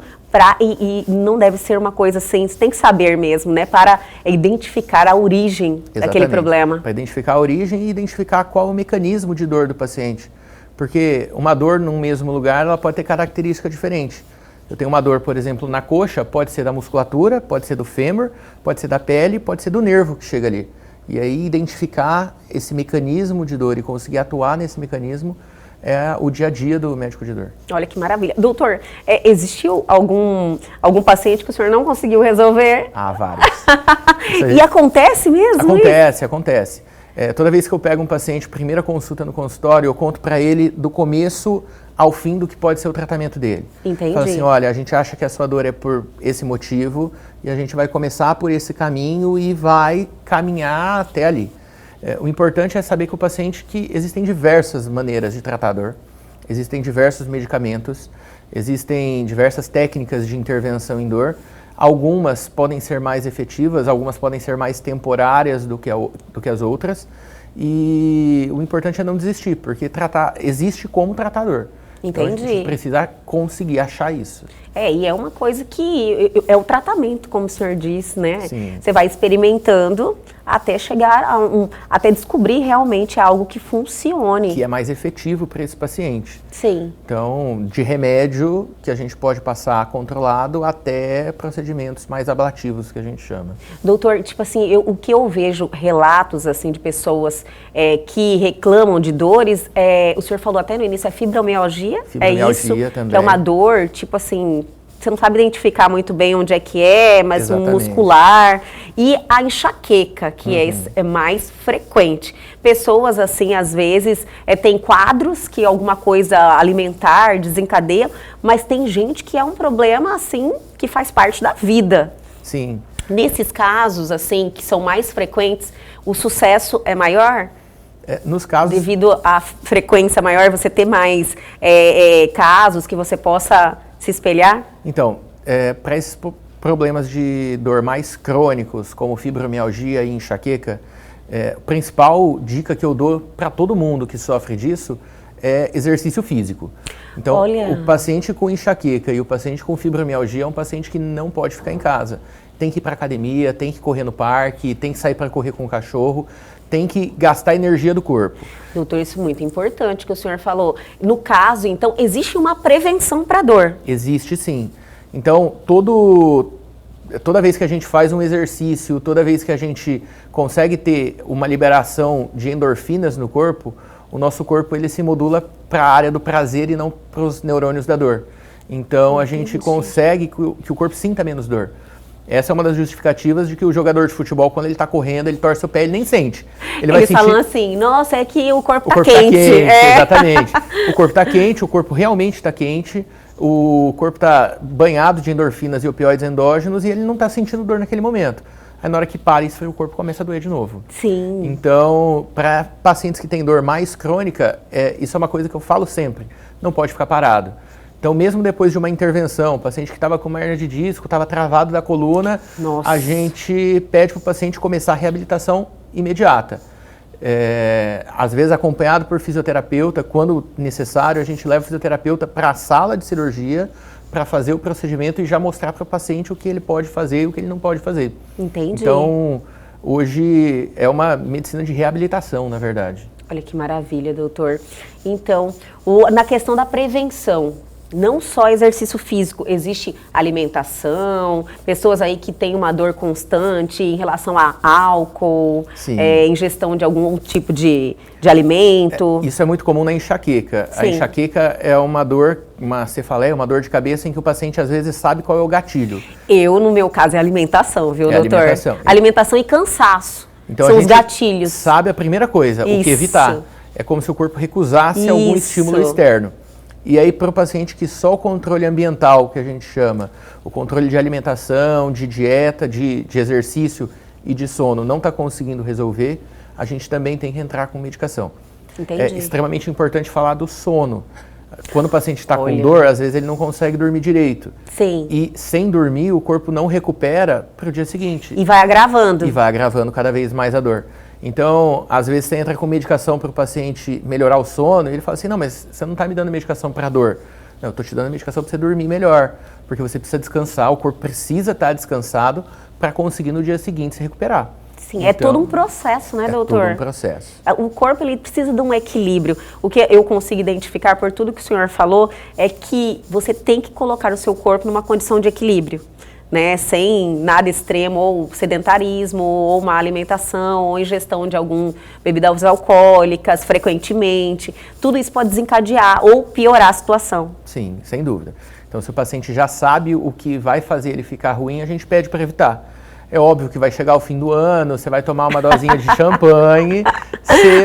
e não deve ser uma coisa assim, você tem que saber mesmo, né, para identificar a origem daquele problema. Para identificar a origem e identificar qual é o mecanismo de dor do paciente. Porque uma dor num mesmo lugar, ela pode ter característica diferente. Eu tenho uma dor, por exemplo, na coxa, pode ser da musculatura, pode ser do fêmur, pode ser da pele, pode ser do nervo que chega ali. E aí identificar esse mecanismo de dor e conseguir atuar nesse mecanismo é o dia a dia do médico de dor. Olha que maravilha. Doutor, existiu algum paciente que o senhor não conseguiu resolver? Vários. E acontece mesmo Acontece. Toda vez que eu pego um paciente, primeira consulta no consultório, eu conto para ele do começo ao fim do que pode ser o tratamento dele. Entendi. Fala assim, olha, a gente acha que a sua dor é por esse motivo e a gente vai começar por esse caminho e vai caminhar até ali. O importante é saber que o paciente, que existem diversas maneiras de tratar a dor, existem diversos medicamentos, existem diversas técnicas de intervenção em dor. Algumas podem ser mais efetivas, algumas podem ser mais temporárias do que as outras. E o importante é não desistir, porque existe como tratar a dor. Entendi. Então a gente precisa conseguir achar isso. E é uma coisa que é o tratamento, como o senhor disse, né? Sim. Você vai experimentando até chegar até descobrir realmente algo que funcione. Que é mais efetivo para esse paciente. Sim. Então, de remédio que a gente pode passar controlado até procedimentos mais ablativos, que a gente chama. Doutor, tipo assim, o que eu vejo relatos assim de pessoas que reclamam de dores, o senhor falou até no início, fibromialgia? Fibromialgia é isso? também. Que é uma dor, tipo assim, você não sabe identificar muito bem onde é que mas Exatamente. um muscular. E a enxaqueca, que é mais frequente. Pessoas, assim, às vezes, têm quadros que alguma coisa alimentar desencadeia, mas tem gente que é um problema, assim, que faz parte da vida. Sim. Nesses casos, assim, que são mais frequentes, o sucesso é maior? Nos casos... Devido à frequência maior, você ter mais casos que você possa se espelhar? Então, para esses problemas de dor mais crônicos, como fibromialgia e enxaqueca, a principal dica que eu dou para todo mundo que sofre disso é exercício físico. Então, Olha. O paciente com enxaqueca e o paciente com fibromialgia é um paciente que não pode ficar em casa. tem que ir para academia, tem que correr no parque, tem que sair para correr com o cachorro, tem que gastar energia do corpo. Doutor, isso é muito importante que o senhor falou. No caso, então, existe uma prevenção para dor? Existe sim. Então, toda vez que a gente faz um exercício, toda vez que a gente consegue ter uma liberação de endorfinas no corpo, o nosso corpo ele se modula para a área do prazer e não para os neurônios da dor. Então, a gente consegue que o corpo sinta menos dor. Essa é uma das justificativas de que o jogador de futebol, quando ele está correndo, ele torce o pé, ele nem sente. Ele vai sentir... falam assim, nossa, é que o corpo está quente. Exatamente. O corpo está quente, o corpo realmente está quente, o corpo está banhado de endorfinas e opioides endógenos e ele não está sentindo dor naquele momento. Aí na hora que para isso, o corpo começa a doer de novo. Sim. Então, para pacientes que têm dor mais crônica, isso é uma coisa que eu falo sempre, não pode ficar parado. Então, mesmo depois de uma intervenção, o paciente que estava com uma hernia de disco, estava travado da coluna, nossa, a gente pede para o paciente começar a reabilitação imediata. Às vezes acompanhado por fisioterapeuta, quando necessário, a gente leva o fisioterapeuta para a sala de cirurgia para fazer o procedimento e já mostrar para o paciente o que ele pode fazer e o que ele não pode fazer. Entendi. Então, hoje é uma medicina de reabilitação, na verdade. Olha que maravilha, doutor. Então, na questão da prevenção, não só exercício físico, existe alimentação, pessoas aí que têm uma dor constante em relação a álcool, ingestão de algum tipo de alimento. Isso é muito comum na enxaqueca. Sim. A enxaqueca é uma dor, uma cefaleia, uma dor de cabeça em que o paciente às vezes sabe qual é o gatilho. No meu caso, é alimentação, viu, doutor? Alimentação e cansaço. Então, são os gatilhos. Sabe a primeira coisa, o que evitar. É como se o corpo recusasse algum estímulo externo. E aí, para o paciente que só o controle ambiental, que a gente chama, o controle de alimentação, de dieta, de exercício e de sono não está conseguindo resolver, a gente também tem que entrar com medicação. Entendi. É extremamente importante falar do sono. Quando o paciente está com dor, às vezes ele não consegue dormir direito. Sim. E sem dormir, o corpo não recupera para o dia seguinte. E vai agravando. E vai agravando cada vez mais a dor. Então, às vezes você entra com medicação para o paciente melhorar o sono e ele fala assim, não, mas você não está me dando medicação para dor. Não, eu estou te dando medicação para você dormir melhor, porque você precisa descansar, o corpo precisa estar descansado para conseguir no dia seguinte se recuperar. Sim, então, é todo um processo, né, doutor? É todo um processo. O corpo, ele precisa de um equilíbrio. O que eu consigo identificar por tudo que o senhor falou é que você tem que colocar o seu corpo numa condição de equilíbrio. Né, sem nada extremo, ou sedentarismo, ou má alimentação, ou ingestão de algum bebidas alcoólicas frequentemente. Tudo isso pode desencadear ou piorar a situação. Sim, sem dúvida. Então, se o paciente já sabe o que vai fazer ele ficar ruim, a gente pede para evitar. É óbvio que vai chegar o fim do ano, você vai tomar uma dosinha de champanhe.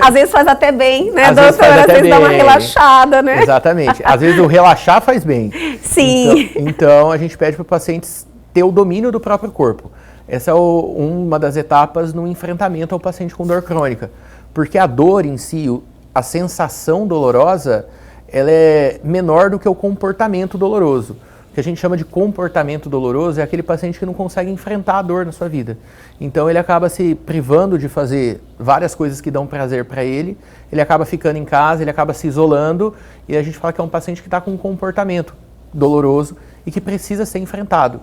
Às vezes faz até bem, né, doutora? Às vezes dá uma relaxada, né? Exatamente. Às vezes o relaxar faz bem. Sim. Então a gente pede para o paciente ter o domínio do próprio corpo. Essa é uma das etapas no enfrentamento ao paciente com dor crônica. Porque a dor em si, a sensação dolorosa, ela é menor do que o comportamento doloroso. O que a gente chama de comportamento doloroso é aquele paciente que não consegue enfrentar a dor na sua vida. Então ele acaba se privando de fazer várias coisas que dão prazer para ele, ele acaba ficando em casa, ele acaba se isolando, e a gente fala que é um paciente que está com um comportamento doloroso e que precisa ser enfrentado.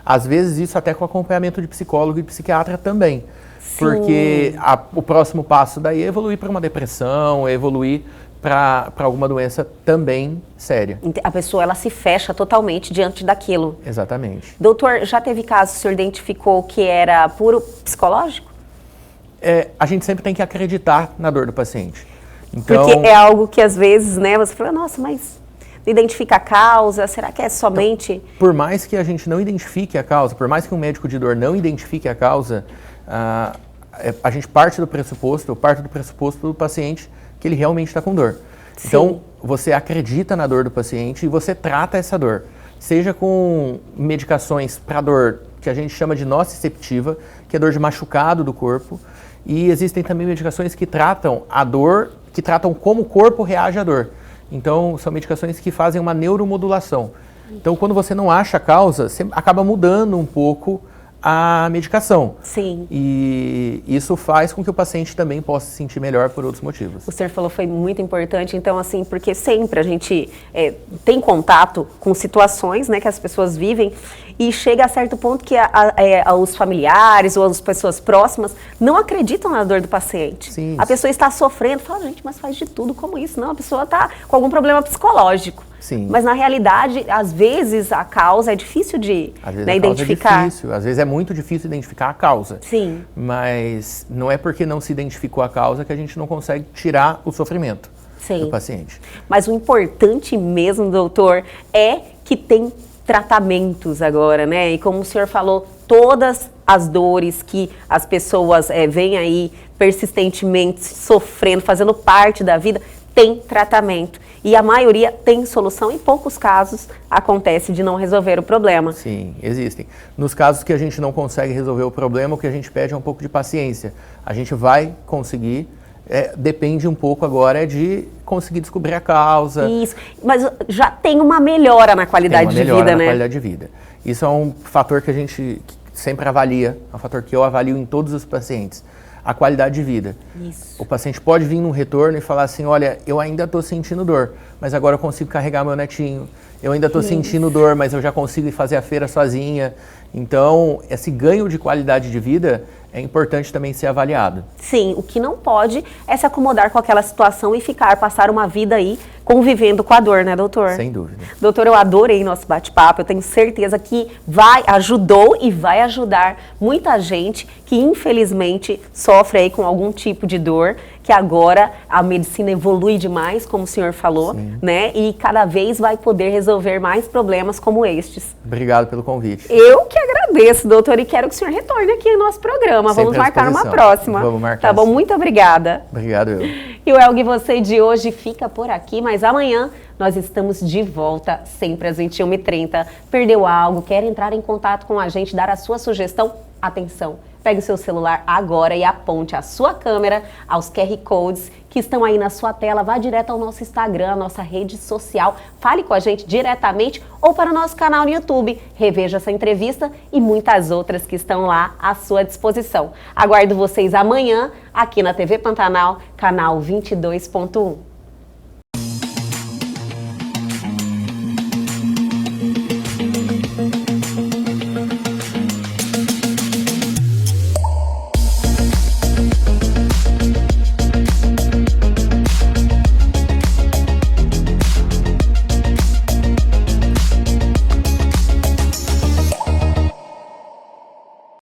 Às vezes isso até com acompanhamento de psicólogo e psiquiatra também. Sim. Porque o próximo passo daí é evoluir para uma depressão, é evoluir para alguma doença também séria. A pessoa, ela se fecha totalmente diante daquilo. Exatamente. Doutor, já teve caso que o senhor identificou que era puro psicológico? A gente sempre tem que acreditar na dor do paciente. Então, porque é algo que às vezes, né, você fala, nossa, mas identifica a causa, será que é somente... Então, por mais que a gente não identifique a causa, por mais que um médico de dor não identifique a causa, a gente parte do pressuposto, eu parto do pressuposto do paciente que ele realmente está com dor. Sim. Então, você acredita na dor do paciente e você trata essa dor. Seja com medicações para dor que a gente chama de nociceptiva, que é dor de machucado do corpo, e existem também medicações que tratam a dor, que tratam como o corpo reage à dor. Então, são medicações que fazem uma neuromodulação. Então, quando você não acha a causa, você acaba mudando um pouco a medicação. Sim. E isso faz com que o paciente também possa se sentir melhor por outros motivos. O senhor falou foi muito importante, então, assim, porque sempre a gente tem contato com situações, né, que as pessoas vivem e chega a certo ponto que os familiares ou as pessoas próximas não acreditam na dor do paciente. Sim. A pessoa está sofrendo, fala, gente, mas faz de tudo, como isso? Não, a pessoa está com algum problema psicológico. Sim. Mas na realidade, às vezes a causa é difícil de Às vezes né, a causa identificar. é difícil, às vezes é muito difícil identificar a causa. Sim. Mas não é porque não se identificou a causa que a gente não consegue tirar o sofrimento Sim. do paciente. Mas o importante mesmo, doutor, é que tem tratamentos agora, né? E como o senhor falou, todas as dores que as pessoas vêm aí persistentemente sofrendo, fazendo parte da vida, tem tratamento. E a maioria tem solução, em poucos casos acontece de não resolver o problema. Sim, existem. Nos casos que a gente não consegue resolver o problema, o que a gente pede é um pouco de paciência. A gente vai conseguir, depende um pouco agora de conseguir descobrir a causa. Isso, mas já tem uma melhora na qualidade de vida, né? Qualidade de vida. Isso é um fator que a gente sempre avalia, é um fator que eu avalio em todos os pacientes. A qualidade de vida. Isso. O paciente pode vir num retorno e falar assim, olha, eu ainda estou sentindo dor, mas agora eu consigo carregar meu netinho. Eu ainda estou sentindo dor, mas eu já consigo ir fazer a feira sozinha. Então, esse ganho de qualidade de vida é importante também ser avaliado. Sim, o que não pode é se acomodar com aquela situação e passar uma vida aí convivendo com a dor, né, doutor? Sem dúvida. Doutor, eu adorei nosso bate-papo, eu tenho certeza que ajudou e vai ajudar muita gente que infelizmente sofre aí com algum tipo de dor, que agora a medicina evolui demais, como o senhor falou, né, e cada vez vai poder resolver mais problemas como estes. Obrigado pelo convite. Eu que agradeço, doutor, e quero que o senhor retorne aqui no nosso programa. Sempre Vamos à marcar uma disposição. próxima. Vamos marcar, Tá bom? sim. Muito obrigada. Obrigado eu. E o Elgue Você de hoje fica por aqui, mas amanhã nós estamos de volta, sempre às 21h30. Perdeu algo, quer entrar em contato com a gente, dar a sua sugestão? Atenção, pegue o seu celular agora e aponte a sua câmera aos QR Codes que estão aí na sua tela. Vá direto ao nosso Instagram, a nossa rede social. Fale com a gente diretamente ou para o nosso canal no YouTube. Reveja essa entrevista e muitas outras que estão lá à sua disposição. Aguardo vocês amanhã aqui na TV Pantanal, canal 22.1.